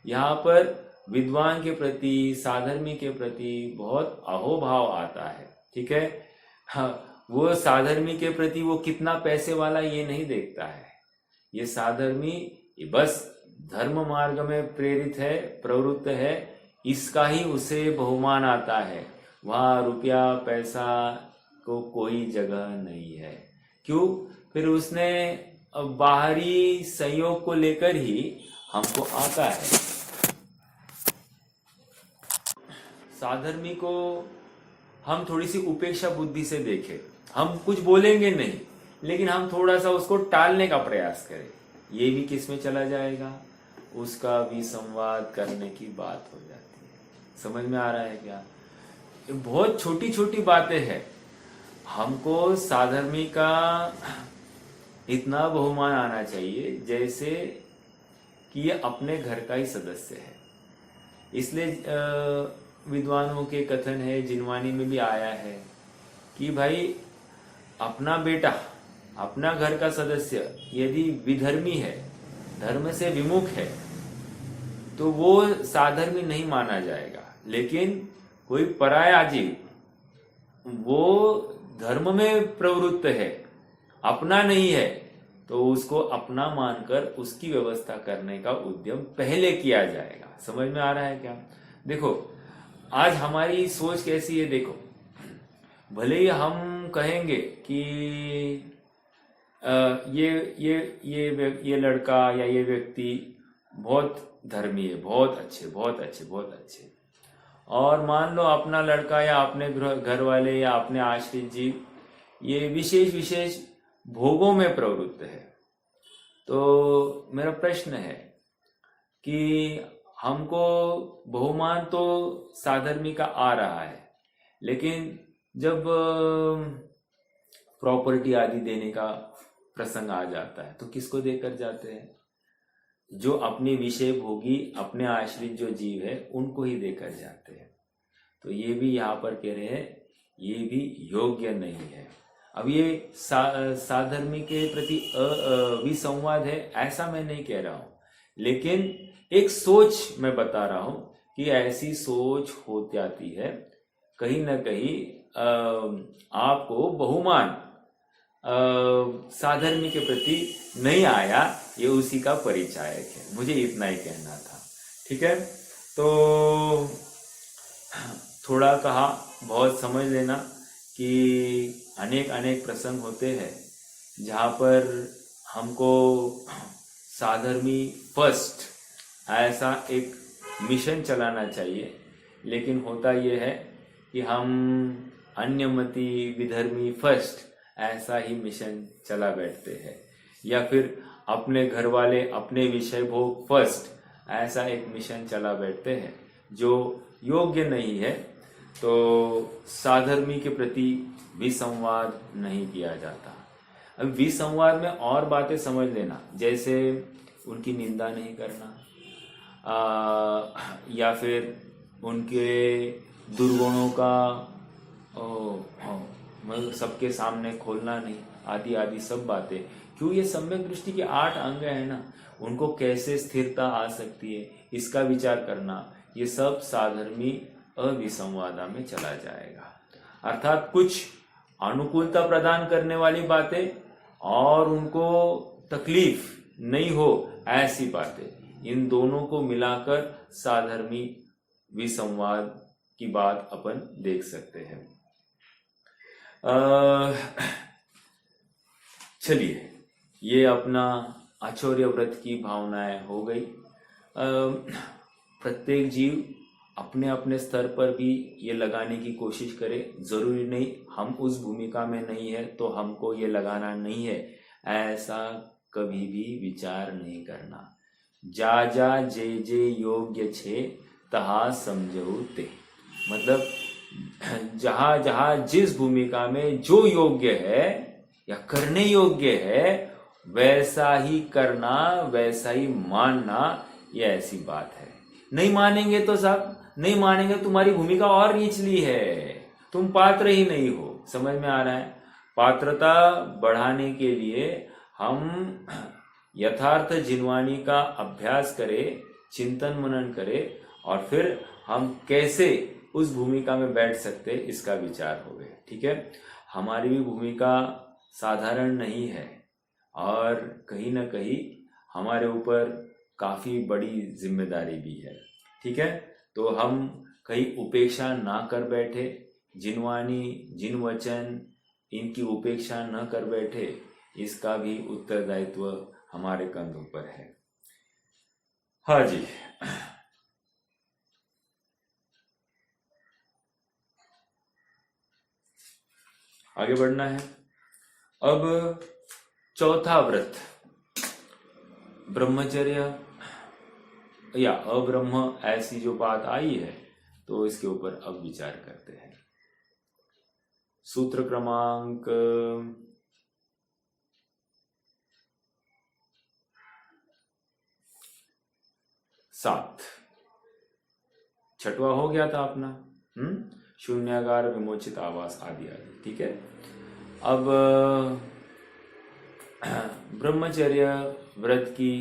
यहाँ पर विद्वान के प्रति, साधर्मी के प्रति बहुत अहोभाव आता है, ठीक है। हाँ, वो साधर्मी के प्रति वो कितना पैसे वाला ये नहीं देखता है। ये साधर्मी ये बस धर्म मार्ग में प्रेरित है, प्रवृत्त है, इसका ही उसे बहुमान आता है। वहाँ रुपया पैसा को कोई जगह नहीं है। क्यों? फिर उसने बाहरी संयोग को लेकर ही हमको आता है। साधर्मी को हम थोड़ी सी उपेक्षा बुद्धि से देखें, हम कुछ बोलेंगे नहीं, लेकिन हम थोड़ा सा उसको टालने का प्रयास करें, ये भी किस में चला जाएगा, उसका भी संवाद करने की बात हो जाती है। समझ में आ रहा है क्या? बहुत छोटी छोटी बातें हैं। हमको साधर्मी का इतना बहुमान आना चाहिए जैसे कि ये अपने घर का ही सदस्य है। इसलिए विद्वानों के कथन है, जिनवानी में भी आया है कि भाई अपना बेटा, अपना घर का सदस्य यदि विधर्मी है, धर्म से विमुख है, तो वो साधर्मी नहीं माना जाएगा। लेकिन कोई पराया जीव, वो धर्म में प्रवृत्त है, अपना नहीं है, तो उसको अपना मानकर उसकी व्यवस्था करने का उद्यम पहले किया जाएगा। समझ में आ रहा है क्या? देखो आज हमारी सोच कैसी है, देखो भले ही हम कहेंगे कि ये लड़का या ये व्यक्ति बहुत धर्मी है, बहुत अच्छे बहुत अच्छे बहुत अच्छे, और मान लो अपना लड़का या अपने घर वाले या अपने आश्रित जीव ये विशेष विशेष भोगों में प्रवृत्त है। तो मेरा प्रश्न है कि हमको बहुमान तो साधर्मी का आ रहा है, लेकिन जब प्रॉपर्टी आदि देने का प्रसंग आ जाता है तो किसको देकर जाते हैं? जो अपने विषय भोगी, अपने आश्रित जो जीव है, उनको ही देकर जाते हैं। तो ये भी यहाँ पर कह रहे हैं, ये भी योग्य नहीं है। अब ये साधर्मी के प्रति विसंवाद है ऐसा मैं नहीं कह रहा हूं, लेकिन एक सोच मैं बता रहा हूं कि ऐसी सोच हो जाती है। कहीं ना कहीं आपको बहुमान साधर्मी के प्रति नहीं आया, ये उसी का परिचायक है। मुझे इतना ही कहना था, ठीक है। तो थोड़ा कहा, बहुत समझ लेना कि अनेक अनेक प्रसंग होते हैं जहाँ पर हमको साधर्मी फर्स्ट ऐसा एक मिशन चलाना चाहिए, लेकिन होता ये है कि हम अन्यमति विधर्मी फर्स्ट ऐसा ही मिशन चला बैठते हैं, या फिर अपने घर वाले अपने विषय भोग फर्स्ट ऐसा एक मिशन चला बैठते हैं जो योग्य नहीं है। तो साधर्मी के प्रति विसंवाद नहीं किया जाता। अब विसंवाद में और बातें समझ लेना, जैसे उनकी निंदा नहीं करना, या फिर उनके दुर्गुणों का मतलब सबके सामने खोलना नहीं, आदि आदि सब बातें। क्यों? ये सम्यक दृष्टि के 8 अंग है ना, उनको कैसे स्थिरता आ सकती है इसका विचार करना, ये सब साधर्मी अविसंवादा में चला जाएगा। अर्थात कुछ अनुकूलता प्रदान करने वाली बातें और उनको तकलीफ नहीं हो ऐसी बातें, इन दोनों को मिलाकर साधर्मी विसंवाद की बात अपन देख सकते हैं। चलिए, ये अपना आचौर्य व्रत की भावनाएं हो गई। प्रत्येक जीव अपने अपने स्तर पर भी ये लगाने की कोशिश करे। जरूरी नहीं हम उस भूमिका में नहीं है तो हमको ये लगाना नहीं है, ऐसा कभी भी विचार नहीं करना। जा जा जे जे योग्य छे तहा समझो ते, मतलब जहां जहां जिस भूमिका में जो योग्य है या करने योग्य है वैसा ही करना, वैसा ही मानना, ये ऐसी बात है। नहीं मानेंगे तो साहब, नहीं मानेंगे, तुम्हारी भूमिका और निचली है, तुम पात्र ही नहीं हो। समझ में आ रहा है? पात्रता बढ़ाने के लिए हम यथार्थ जिनवानी का अभ्यास करें, चिंतन मनन करें, और फिर हम कैसे उस भूमिका में बैठ सकते इसका विचार हो गए। ठीक है, हमारी भी भूमिका साधारण नहीं है और कहीं ना कहीं हमारे ऊपर काफी बड़ी जिम्मेदारी भी है। ठीक है, तो हम कहीं उपेक्षा ना कर बैठे, जिनवानी जिन वचन इनकी उपेक्षा न कर बैठे, इसका भी उत्तरदायित्व हमारे कंधों पर है। हाँ जी, आगे बढ़ना है। अब चौथा व्रत, ब्रह्मचर्य या अब्रह्म, ऐसी जो बात आई है तो इसके ऊपर अब विचार करते हैं। सूत्र क्रमांक 7, छठवा हो गया था अपना, शून्यागार, विमोचित आवास आदि आदि। ठीक है, अब ब्रह्मचर्य व्रत की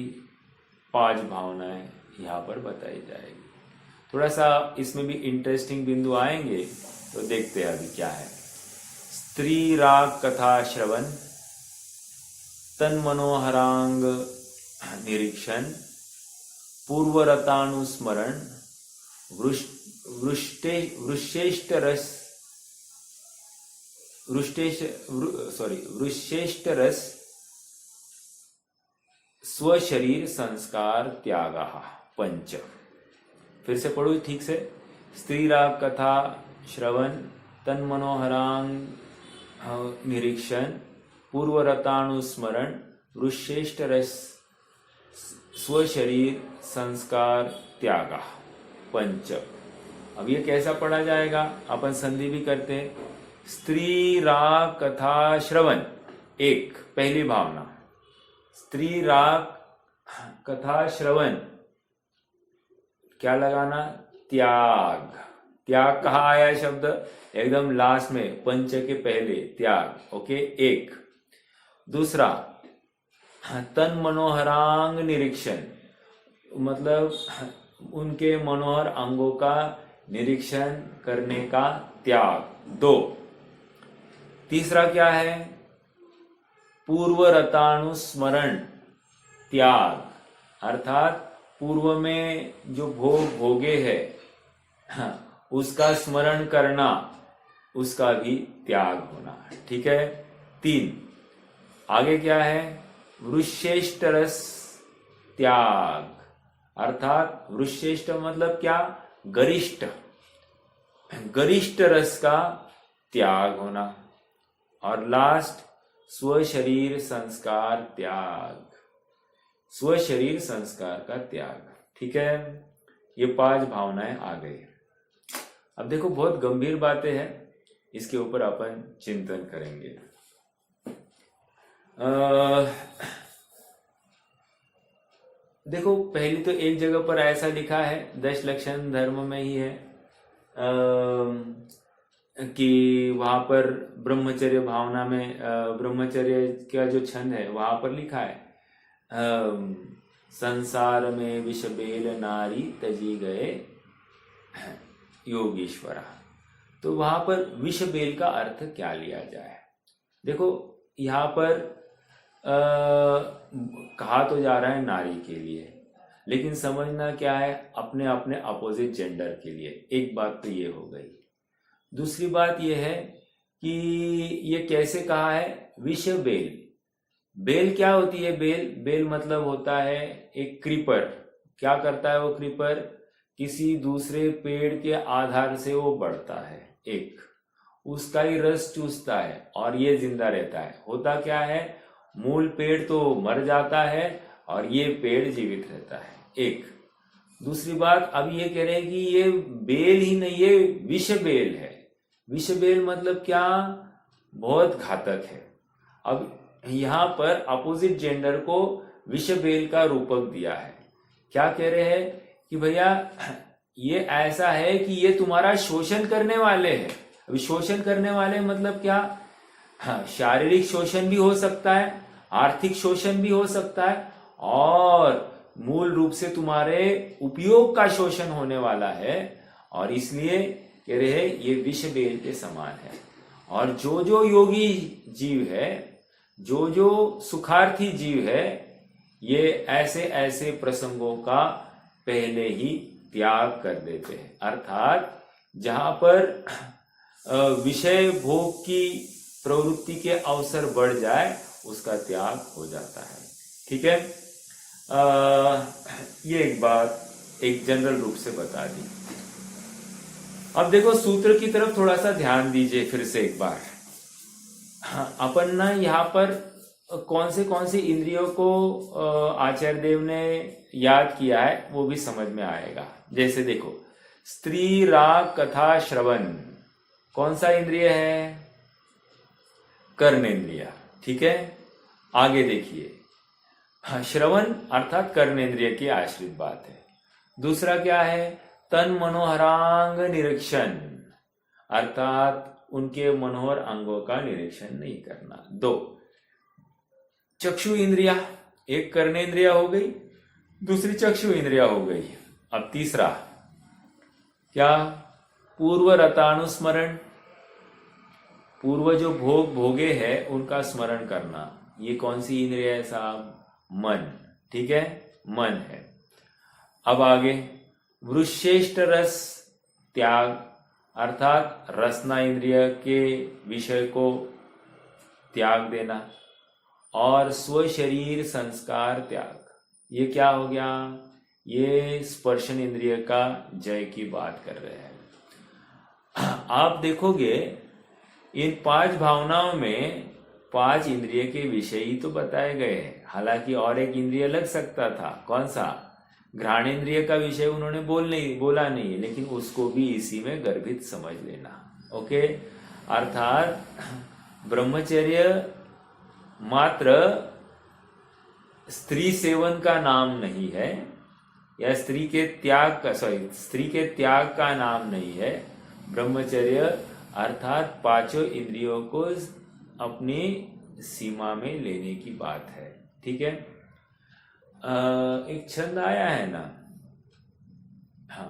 5 भावनाएं यहाँ पर बताई जाएगी। थोड़ा सा इसमें भी इंटरेस्टिंग बिंदु आएंगे, तो देखते हैं अभी क्या है। स्त्री राग कथा श्रवण, तन मनोहरांग निरीक्षण, पूर्वरतानुस्मरण, वृश्रेष्ठ रस, स्वशरीर संस्कार त्यागा, 5। फिर से पढ़ो ठीक से। स्त्री राग कथा श्रवण, तन मनोहरांग निरीक्षण, पूर्वरतानुस्मरण, वृश्रेष्ठ रस, स्वशरीर संस्कार त्यागा, 5। अब ये कैसा पढ़ा जाएगा? अपन संधि भी करते हैं। स्त्री राग कथा श्रवण, 1 पहली भावना। स्त्री राग कथा श्रवण, क्या लगाना? त्याग। त्याग कहाँ आया शब्द? एकदम लास्ट में, पंच के पहले, त्याग। ओके, 1। दूसरा, तन मनोहरांग निरीक्षण, मतलब उनके मनोहर अंगों का निरीक्षण करने का त्याग, 2। तीसरा क्या है? पूर्वरतानुस्मरण त्याग, अर्थात पूर्व में जो भोग भोगे है उसका स्मरण करना, उसका भी त्याग होना। ठीक है, 3। आगे क्या है? वृश्रेष्ठ रस त्याग, अर्थात वृश्रेष्ठ मतलब क्या? गरिष्ठ, गरिष्ठ रस का त्याग होना। और लास्ट, स्वशरीर संस्कार त्याग, स्वशरीर संस्कार का त्याग। ठीक है, ये 5 भावनाएं आ गई। अब देखो, बहुत गंभीर बातें हैं, इसके ऊपर अपन चिंतन करेंगे। देखो, पहली तो एक जगह पर ऐसा लिखा है, 10 लक्षण धर्म में ही है, कि वहां पर ब्रह्मचर्य भावना में ब्रह्मचर्य का जो छंद है वहां पर लिखा है संसार में विष बेल नारी तजी गए योगीश्वरा। तो वहां पर विष बेल का अर्थ क्या लिया जाए? देखो यहाँ पर कहा तो जा रहा है नारी के लिए, लेकिन समझना क्या है, अपने अपने अपोजिट जेंडर के लिए। एक बात तो ये हो गई। दूसरी बात ये है कि ये कैसे कहा है विष बेल। बेल क्या होती है? बेल मतलब होता है एक क्रीपर। क्या करता है वो क्रीपर? किसी दूसरे पेड़ के आधार से वो बढ़ता है, एक उसका ही रस चूसता है और ये जिंदा रहता है। होता क्या है, मूल पेड़ तो मर जाता है और ये पेड़ जीवित रहता है। एक दूसरी बात, अब ये कह रहे हैं कि ये बेल ही नहीं, ये विष बेल है। विष बेल मतलब क्या? बहुत घातक है। अब यहाँ पर अपोजिट जेंडर को विष बेल का रूपक दिया है। क्या कह रहे हैं कि भैया ये ऐसा है कि ये तुम्हारा शोषण करने वाले हैं। अभी शोषण करने वाले मतलब क्या? हाँ, शारीरिक शोषण भी हो सकता है, आर्थिक शोषण भी हो सकता है, और मूल रूप से तुम्हारे उपयोग का शोषण होने वाला है। और इसलिए कह रहे हैं ये विष बेल के समान है। और जो जो योगी जीव है, जो जो सुखार्थी जीव है, ये ऐसे ऐसे प्रसंगों का पहले ही त्याग कर देते हैं। अर्थात जहां पर विषय भोग की प्रवृत्ति के अवसर बढ़ जाए उसका त्याग हो जाता है। ठीक है, ये एक बात एक जनरल रूप से बता दी। अब देखो सूत्र की तरफ थोड़ा सा ध्यान दीजिए फिर से एक बार। अपन ना यहाँ पर कौन सी इंद्रियों को आचार्य देव ने याद किया है वो भी समझ में आएगा। जैसे देखो, स्त्री राग कथा श्रवण कौन सा इंद्रिय है? कर्णेंद्रिय। ठीक है, आगे देखिए, श्रवण अर्थात कर्णेंद्रिय की आश्रित बात है। दूसरा क्या है? तन मनोहरांग निरीक्षण, अर्थात उनके मनोहर अंगों का निरीक्षण नहीं करना। 2 चक्षु इंद्रिया, एक कर्णेंद्रिया हो गई, दूसरी चक्षु इंद्रिया हो गई। अब तीसरा क्या? पूर्व रतानुस्मरण, पूर्व जो भोग भोगे है उनका स्मरण करना। ये कौन सी इंद्रिय है साहब? मन। ठीक है, मन है। अब आगे वृश्रेष्ठ रस त्याग, अर्थात रसना इंद्रिय के विषय को त्याग देना। और स्वशरीर संस्कार त्याग, ये क्या हो गया? ये स्पर्शन इंद्रिय का जय की बात कर रहे हैं। आप देखोगे इन 5 भावनाओं में 5 इंद्रिय के विषय ही तो बताए गए हैं। हालांकि और एक इंद्रिय लग सकता था, कौन सा? घ्राणेन्द्रिय का विषय उन्होंने बोला नहीं है, लेकिन उसको भी इसी में गर्भित समझ लेना। ओके, अर्थात ब्रह्मचर्य मात्र स्त्री सेवन का नाम नहीं है, या स्त्री के त्याग का नाम नहीं है। ब्रह्मचर्य अर्थात 5 इंद्रियों को अपनी सीमा में लेने की बात है। ठीक है, एक छंद आया है ना, हाँ,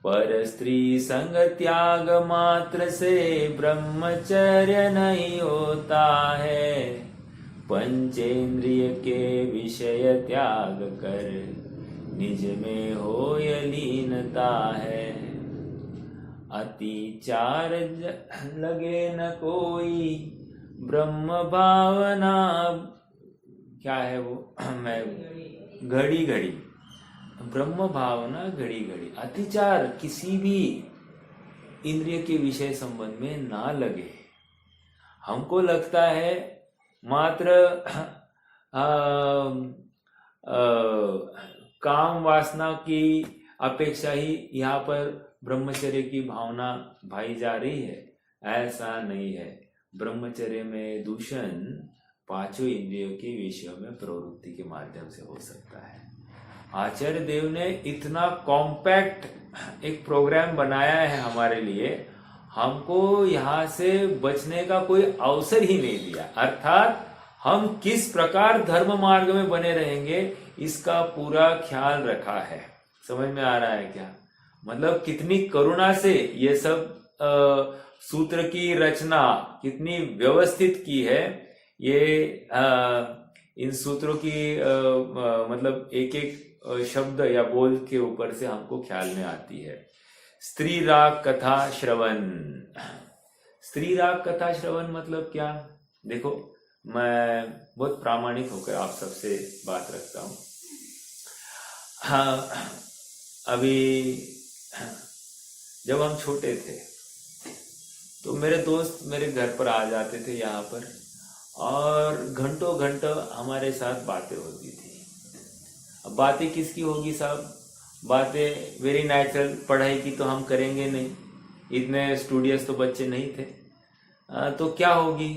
पर स्त्री संग त्याग मात्र से ब्रह्मचर्य नहीं होता है, पंचेंद्रिय के विषय त्याग कर निज में हो लीनता है, अतिचार लगे न कोई ब्रह्म भावना। क्या है वो? मैं घड़ी घड़ी ब्रह्म भावना घड़ी घड़ी। अतिचार किसी भी इंद्रिय के विषय संबंध में ना लगे। हमको लगता है मात्र काम वासना की अपेक्षा ही यहाँ पर ब्रह्मचर्य की भावना भाई जा रही है, ऐसा नहीं है। ब्रह्मचर्य में दूषण 5 इंद्रियों के विषयों में प्रवृत्ति के माध्यम से हो सकता है। आचार्य देव ने इतना कॉम्पैक्ट एक प्रोग्राम बनाया है हमारे लिए, हमको यहाँ से बचने का कोई अवसर ही नहीं दिया। अर्थात हम किस प्रकार धर्म मार्ग में बने रहेंगे इसका पूरा ख्याल रखा है। समझ में आ रहा है क्या? मतलब कितनी करुणा से ये सब सूत्र की रचना कितनी व्यवस्थित की है। ये इन सूत्रों की मतलब एक एक शब्द या बोल के ऊपर से हमको ख्याल में आती है। स्त्री राग कथा श्रवण। स्त्री राग कथा श्रवण मतलब क्या? देखो, मैं बहुत प्रामाणिक होकर आप सबसे बात रखता हूँ। हाँ, अभी जब हम छोटे थे तो मेरे दोस्त मेरे घर पर आ जाते थे यहाँ पर, और घंटों घंटों हमारे साथ बातें होती थी। अब बातें किसकी होगी साहब? बातें वेरी नेचुरल। पढ़ाई की तो हम करेंगे नहीं, इतने स्टूडियस तो बच्चे नहीं थे। तो क्या होगी?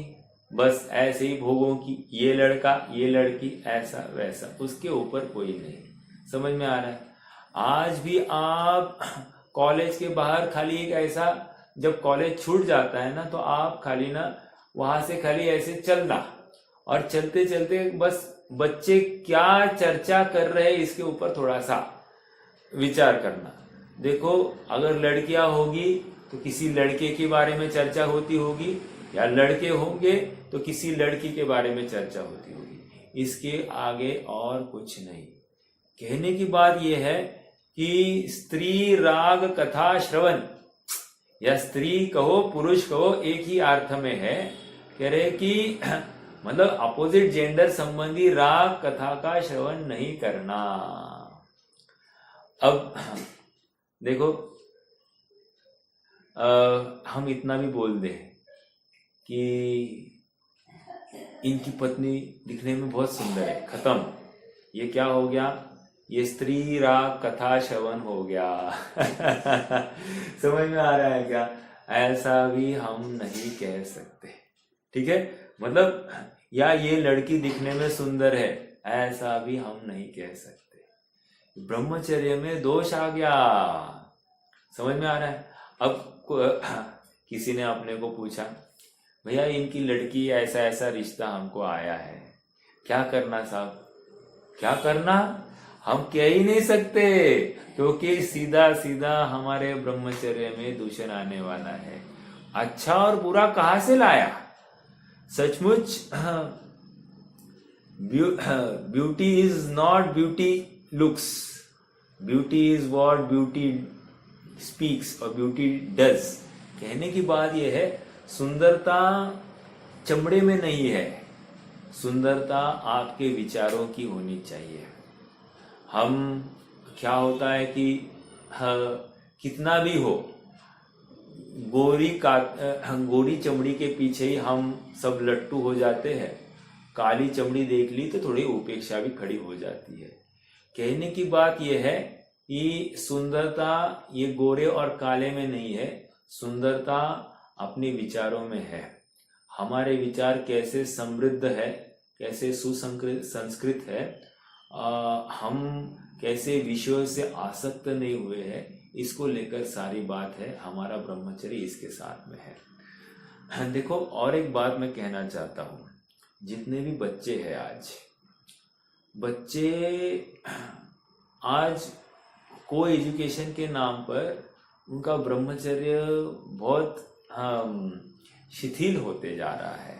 बस ऐसे ही भोगों की, ये लड़का ये लड़की ऐसा वैसा, उसके ऊपर कोई नहीं। समझ में आ रहा है? आज भी आप कॉलेज के बाहर खाली एक ऐसा, जब कॉलेज छूट जाता है ना, तो आप खाली ना वहां से खाली ऐसे चलना, और चलते चलते बस बच्चे क्या चर्चा कर रहे हैं इसके ऊपर थोड़ा सा विचार करना। देखो, अगर लड़कियां होगी तो किसी लड़के के बारे में चर्चा होती होगी, या लड़के होंगे तो किसी लड़की के बारे में चर्चा होती होगी। इसके आगे और कुछ नहीं। कहने की बात यह है कि स्त्री राग कथा श्रवण, या स्त्री कहो पुरुष कहो एक ही अर्थ में है। कह रहे कि मतलब अपोजिट जेंडर संबंधी राग कथा का श्रवण नहीं करना। अब देखो, हम इतना भी बोल दें कि इनकी पत्नी दिखने में बहुत सुंदर है, खत्म, ये क्या हो गया? ये स्त्री राग कथा श्रवण हो गया। समझ में आ रहा है क्या? ऐसा भी हम नहीं कह सकते। ठीक है, मतलब या ये लड़की दिखने में सुंदर है, ऐसा भी हम नहीं कह सकते। ब्रह्मचर्य में दोष आ गया। समझ में आ रहा है? अब किसी ने अपने को पूछा, भैया इनकी लड़की ऐसा ऐसा रिश्ता हमको आया है, क्या करना साहब? क्या करना हम कह ही नहीं सकते, क्योंकि सीधा सीधा हमारे ब्रह्मचर्य में दूषण आने वाला है। अच्छा और बुरा कहाँ से लाया? सचमुच beauty is not beauty looks, beauty is what beauty speaks और ब्यूटी डज। कहने की बात यह है, सुंदरता चमड़े में नहीं है, सुंदरता आपके विचारों की होनी चाहिए। हम क्या होता है कि कितना भी हो, गोरी चमड़ी के पीछे ही हम सब लट्टू हो जाते हैं। काली चमड़ी देख ली तो थोड़ी उपेक्षा भी खड़ी हो जाती है। कहने की बात यह है कि सुंदरता ये गोरे और काले में नहीं है, सुंदरता अपने विचारों में है। हमारे विचार कैसे समृद्ध है, कैसे सुसंस्कृत है, हम कैसे विषयों से आसक्त नहीं हुए हैं, इसको लेकर सारी बात है। हमारा ब्रह्मचर्य इसके साथ में है। देखो, और एक बात मैं कहना चाहता हूँ, जितने भी बच्चे हैं आज को एजुकेशन के नाम पर उनका ब्रह्मचर्य बहुत शिथिल होते जा रहा है।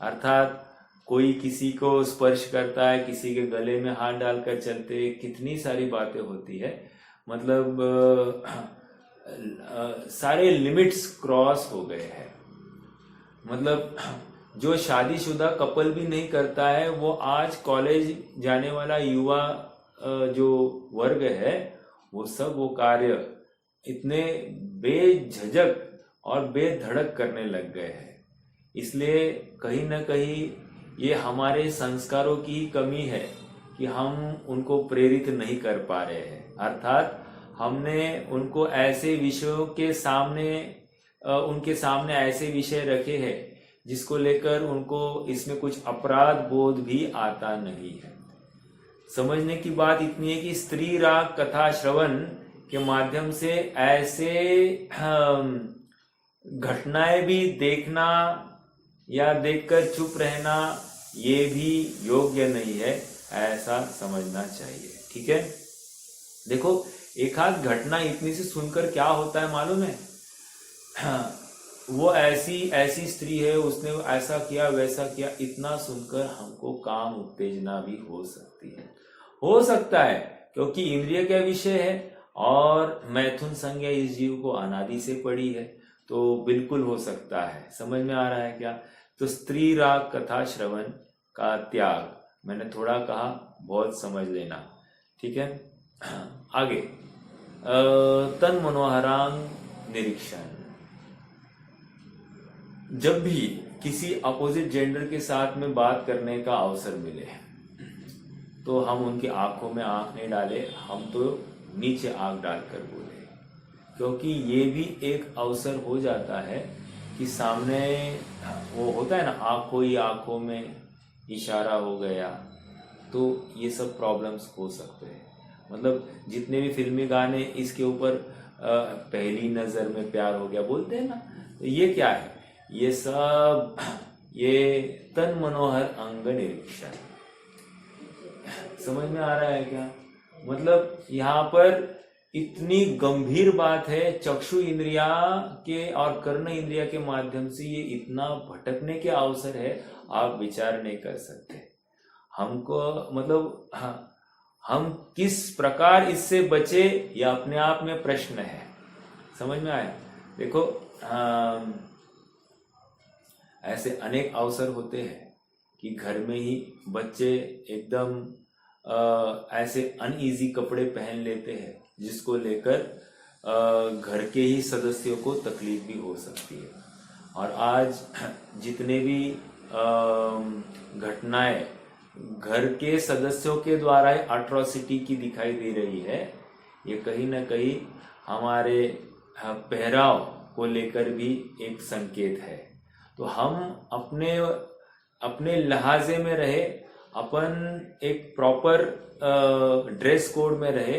अर्थात कोई किसी को स्पर्श करता है, किसी के गले में हाथ डालकर चलते, कितनी सारी बातें होती है। मतलब सारे लिमिट्स क्रॉस हो गए हैं। मतलब जो शादीशुदा कपल भी नहीं करता है, वो आज कॉलेज जाने वाला युवा जो वर्ग है, वो सब वो कार्य इतने बेझिझक और बेधड़क करने लग गए हैं। इसलिए कहीं ना कहीं ये हमारे संस्कारों की कमी है कि हम उनको प्रेरित नहीं कर पा रहे हैं। अर्थात हमने उनको ऐसे विषयों के सामने उनके सामने ऐसे विषय रखे हैं जिसको लेकर उनको इसमें कुछ अपराध बोध भी आता नहीं है। समझने की बात इतनी है कि स्त्री राग कथा श्रवण के माध्यम से ऐसे घटनाएं भी देखना या देखकर चुप रहना ये भी योग्य नहीं है, ऐसा समझना चाहिए। ठीक है, देखो एक आध घटना इतनी सी सुनकर क्या होता है मालूम है? वो ऐसी स्त्री है, उसने ऐसा किया वैसा किया, इतना सुनकर हमको काम उत्तेजना भी हो सकती है, हो सकता है, क्योंकि इंद्रिय का विषय है और मैथुन संज्ञा इस जीव को अनादि से पड़ी है, तो बिल्कुल हो सकता है। समझ में आ रहा है क्या? तो स्त्री राग कथा श्रवण का त्याग, मैंने थोड़ा कहा, बहुत समझ लेना। ठीक है, आगे तन मनोहरांग निरीक्षण। जब भी किसी अपोजिट जेंडर के साथ में बात करने का अवसर मिले तो हम उनकी आंखों में आंख नहीं डाले, हम तो नीचे आंख डालकर बोले, क्योंकि ये भी एक अवसर हो जाता है कि सामने वो होता है ना, आंखों ही आंखों में इशारा हो गया, तो ये सब प्रॉब्लम्स हो सकते हैं। मतलब जितने भी फिल्मी गाने इसके ऊपर पहली नजर में प्यार हो गया बोलते हैं ना, तो ये क्या है? ये सब ये तन मनोहर अंग निरीक्षण। समझ में आ रहा है क्या? मतलब यहाँ पर इतनी गंभीर बात है, चक्षु इंद्रिया के और कर्ण इंद्रिया के माध्यम से ये इतना भटकने के अवसर है, आप विचार नहीं कर सकते। हमको मतलब हम किस प्रकार इससे बचे, यह अपने आप में प्रश्न है। समझ में आया? देखो ऐसे अनेक अवसर होते हैं कि घर में ही बच्चे एकदम ऐसे अनईजी कपड़े पहन लेते हैं जिसको लेकर घर के ही सदस्यों को तकलीफ भी हो सकती है। और आज जितने भी घटनाएं घर के सदस्यों के द्वारा अट्रॉसिटी की दिखाई दे रही है, ये कहीं ना कहीं हमारे पहराव को लेकर भी एक संकेत है। तो हम अपने लहाजे में रहे, अपन एक प्रॉपर ड्रेस कोड में रहे,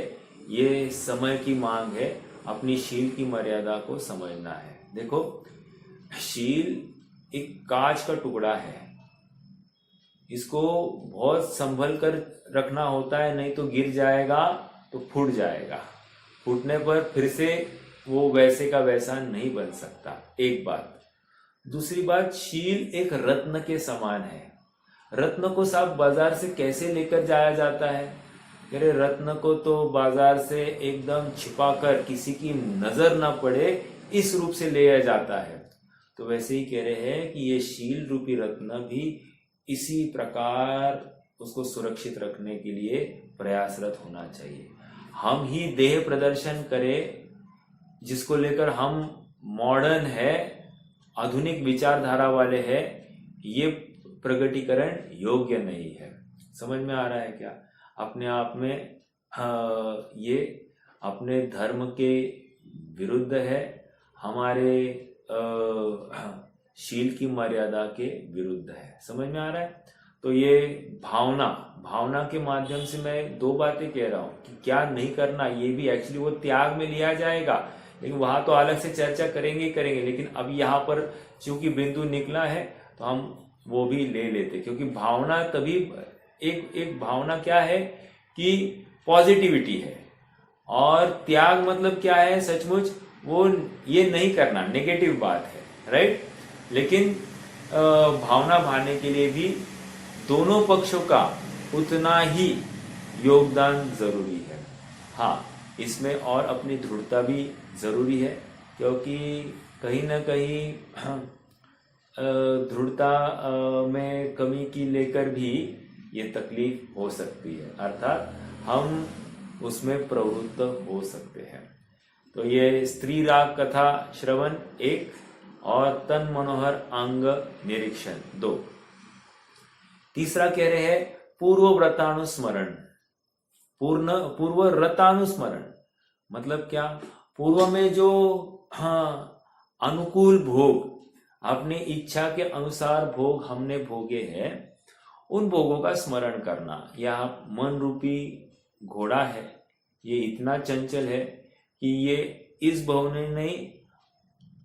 ये समय की मांग है। अपनी शील की मर्यादा को समझना है। देखो शील एक कांच का टुकड़ा है, इसको बहुत संभल कर रखना होता है, नहीं तो गिर जाएगा तो फूट जाएगा। फूटने पर फिर से वो वैसे का वैसा नहीं बन सकता, एक बात। दूसरी बात, शील एक रत्न के समान है। रत्न को साहब बाजार से कैसे लेकर जाया जाता है? अरे रत्न को तो बाजार से एकदम छिपाकर किसी की नजर ना पड़े इस रूप से लिया जाता है। तो वैसे ही कह रहे हैं कि ये शील रूपी रत्न भी इसी प्रकार उसको सुरक्षित रखने के लिए प्रयासरत होना चाहिए। हम ही देह प्रदर्शन करें जिसको लेकर हम मॉडर्न है, आधुनिक विचारधारा वाले हैं, ये प्रगटीकरण योग्य नहीं है। समझ में आ रहा है क्या? अपने आप में ये अपने धर्म के विरुद्ध है, हमारे शील की मर्यादा के विरुद्ध है। समझ में आ रहा है? तो ये भावना के माध्यम से मैं दो बातें कह रहा हूं कि क्या नहीं करना, ये भी एक्चुअली वो त्याग में लिया जाएगा, लेकिन वहां तो अलग से चर्चा करेंगे। लेकिन अब यहाँ पर चूंकि बिंदु निकला है तो हम वो भी ले लेते, क्योंकि भावना तभी एक भावना क्या है कि पॉजिटिविटी है, और त्याग मतलब क्या है? सचमुच वो ये नहीं करना, नेगेटिव बात है, राइट? लेकिन भावना भाने के लिए भी दोनों पक्षों का उतना ही योगदान जरूरी है। हाँ, इसमें और अपनी दृढ़ता भी जरूरी है, क्योंकि कहीं ना कहीं दृढ़ता में कमी की लेकर भी ये तकलीफ हो सकती है, अर्थात हम उसमें प्रवृत्त हो सकते हैं। तो ये स्त्री राग कथा श्रवण 1 और तन मनोहर अंग निरीक्षण 2। तीसरा कह रहे हैं पूर्व व्रतानुस्मरण। पूर्व व्रतानुस्मरण मतलब क्या? पूर्व में जो अनुकूल भोग, अपनी इच्छा के अनुसार भोग हमने भोगे हैं, उन भोगों का स्मरण करना। यह मन रूपी घोड़ा है, ये इतना चंचल है कि ये इस भव में नहीं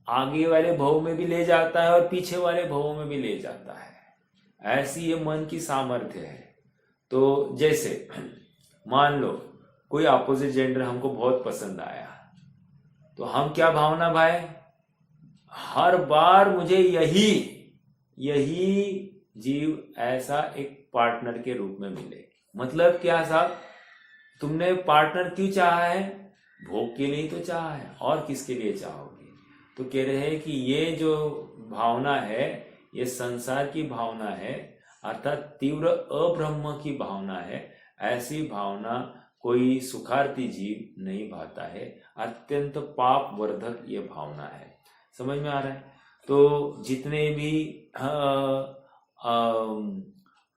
आगे वाले भव में भी ले जाता है और पीछे वाले भवों में भी ले जाता है। ऐसी ये मन की सामर्थ्य है। तो जैसे मान लो कोई अपोजिट जेंडर हमको बहुत पसंद आया, तो हम क्या भावना भाई, हर बार मुझे यही जीव ऐसा एक पार्टनर के रूप में मिले। मतलब क्या साहब, तुमने पार्टनर क्यों चाहा है? भोग के लिए तो चाहा है, और किसके लिए चाहोगे? तो कह रहे हैं कि ये जो भावना है, ये संसार की भावना है, अर्थात तीव्र अब्रह्म की भावना है। ऐसी भावना कोई सुखार्थी जीव नहीं भाता है। अत्यंत पाप वर्धक ये भावना है। समझ में आ रहा है? तो जितने भी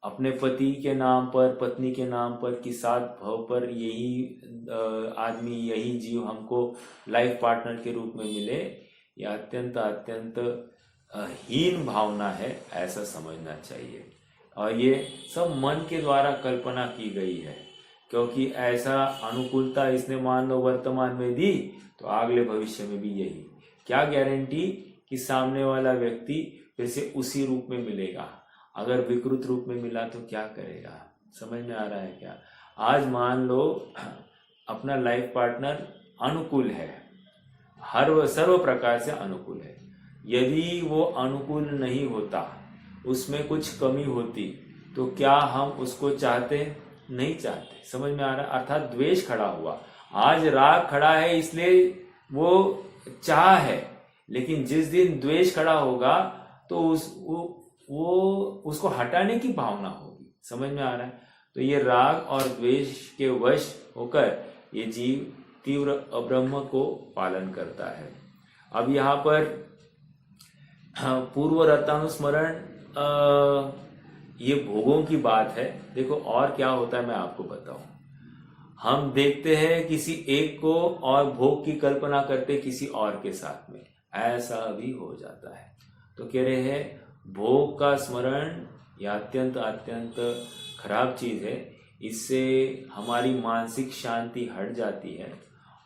अपने पति के नाम पर, पत्नी के नाम पर कि सात भव पर यही आदमी, यही जीव हमको लाइफ पार्टनर के रूप में मिले, यह अत्यंत हीन भावना है, ऐसा समझना चाहिए। और ये सब मन के द्वारा कल्पना की गई है, क्योंकि ऐसा अनुकूलता इसने मान लो वर्तमान में दी, तो अगले भविष्य में भी यही। क्या गारंटी कि सामने वाला व्यक्ति फिर से उसी रूप में मिलेगा? अगर विकृत रूप में मिला तो क्या करेगा? समझ में आ रहा है क्या? आज मान लो अपना लाइफ पार्टनर अनुकूल है, हर सर्व प्रकार से अनुकूल है। यदि वो अनुकूल नहीं होता, उसमें कुछ कमी होती, तो क्या हम उसको चाहते? नहीं चाहते। समझ में आ रहा है? अर्थात द्वेष खड़ा हुआ। आज राग खड़ा है इसलिए वो चाह है, लेकिन जिस दिन द्वेष खड़ा होगा तो उसको हटाने की भावना होगी। समझ में आ रहा है? तो ये राग और द्वेष के वश होकर ये जीव तीव्र अब्रह्म को पालन करता है। अब यहाँ पर पूर्व रतानुस्मरण ये भोगों की बात है। देखो और क्या होता है मैं आपको बताऊं। हम देखते हैं किसी एक को और भोग की कल्पना करते किसी और के साथ में, ऐसा भी हो जाता है। तो कह रहे हैं भोग का स्मरण यह अत्यंत खराब चीज है। इससे हमारी मानसिक शांति हट जाती है।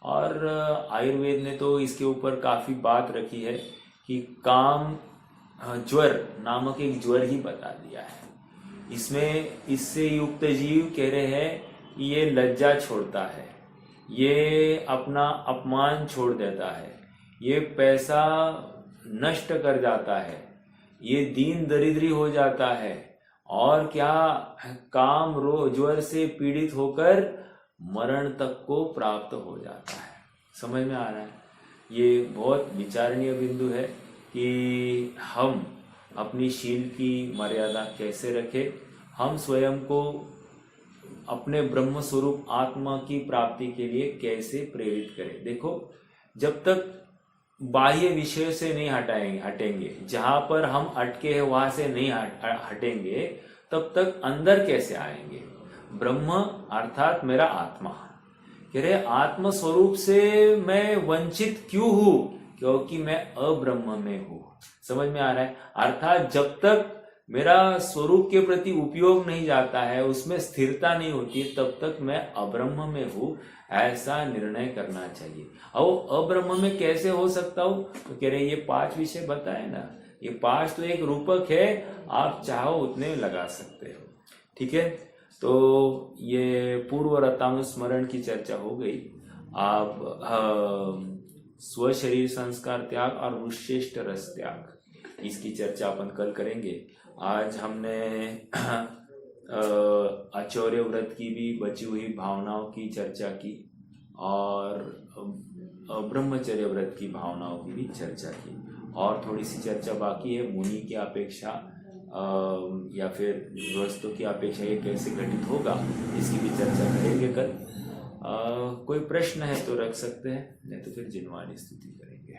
और आयुर्वेद ने तो इसके ऊपर काफी बात रखी है कि काम ज्वर नामक एक ज्वर ही बता दिया है। इससे युक्त जीव कह रहे हैं कि ये लज्जा छोड़ता है, ये अपना अपमान छोड़ देता है, ये पैसा नष्ट कर जाता है, ये दीन दरिद्री हो जाता है, और क्या काम ज्वर से पीड़ित होकर मरण तक को प्राप्त हो जाता है। समझ में आ रहा है? ये बहुत विचारणीय बिंदु है कि हम अपनी शील की मर्यादा कैसे रखें, हम स्वयं को अपने ब्रह्म स्वरूप आत्मा की प्राप्ति के लिए कैसे प्रेरित करें। देखो, जब तक बाह्य विषय से नहीं हटेंगे, जहां पर हम अटके हैं वहां से नहीं हटेंगे, तब तक अंदर कैसे आएंगे? ब्रह्म अर्थात मेरा आत्मा, कह रहे आत्म स्वरूप से मैं वंचित क्यों हूं? क्योंकि मैं अब्रह्म में हूं। समझ में आ रहा है? अर्थात जब तक मेरा स्वरूप के प्रति उपयोग नहीं जाता है, उसमें स्थिरता नहीं होती, तब तक मैं अब्रह्म में हूं, ऐसा निर्णय करना चाहिए। और अब्रह्म में कैसे हो सकता हूं? तो कह रहे ये 5 विषय बताए ना, ये 5 तो एक रूपक है, आप चाहो उतने लगा सकते हो। ठीक है, तो ये पूर्व रतानुस्मरण की चर्चा हो गई। आप स्वशरीर संस्कार त्याग और रुश्रेष्ठ रस त्याग, इसकी चर्चा अपन कल करेंगे। आज हमने आचौर्य व्रत की भी बची हुई भावनाओं की चर्चा की, और ब्रह्मचर्य व्रत की भावनाओं की भी चर्चा की, और थोड़ी सी चर्चा बाकी है मुनि की अपेक्षा या फिर गृहस्थों की अपेक्षा ये कैसे घटित होगा, इसकी भी चर्चा करेंगे कल। कोई प्रश्न है तो रख सकते हैं, नहीं तो फिर जिनवानी स्तुति करेंगे।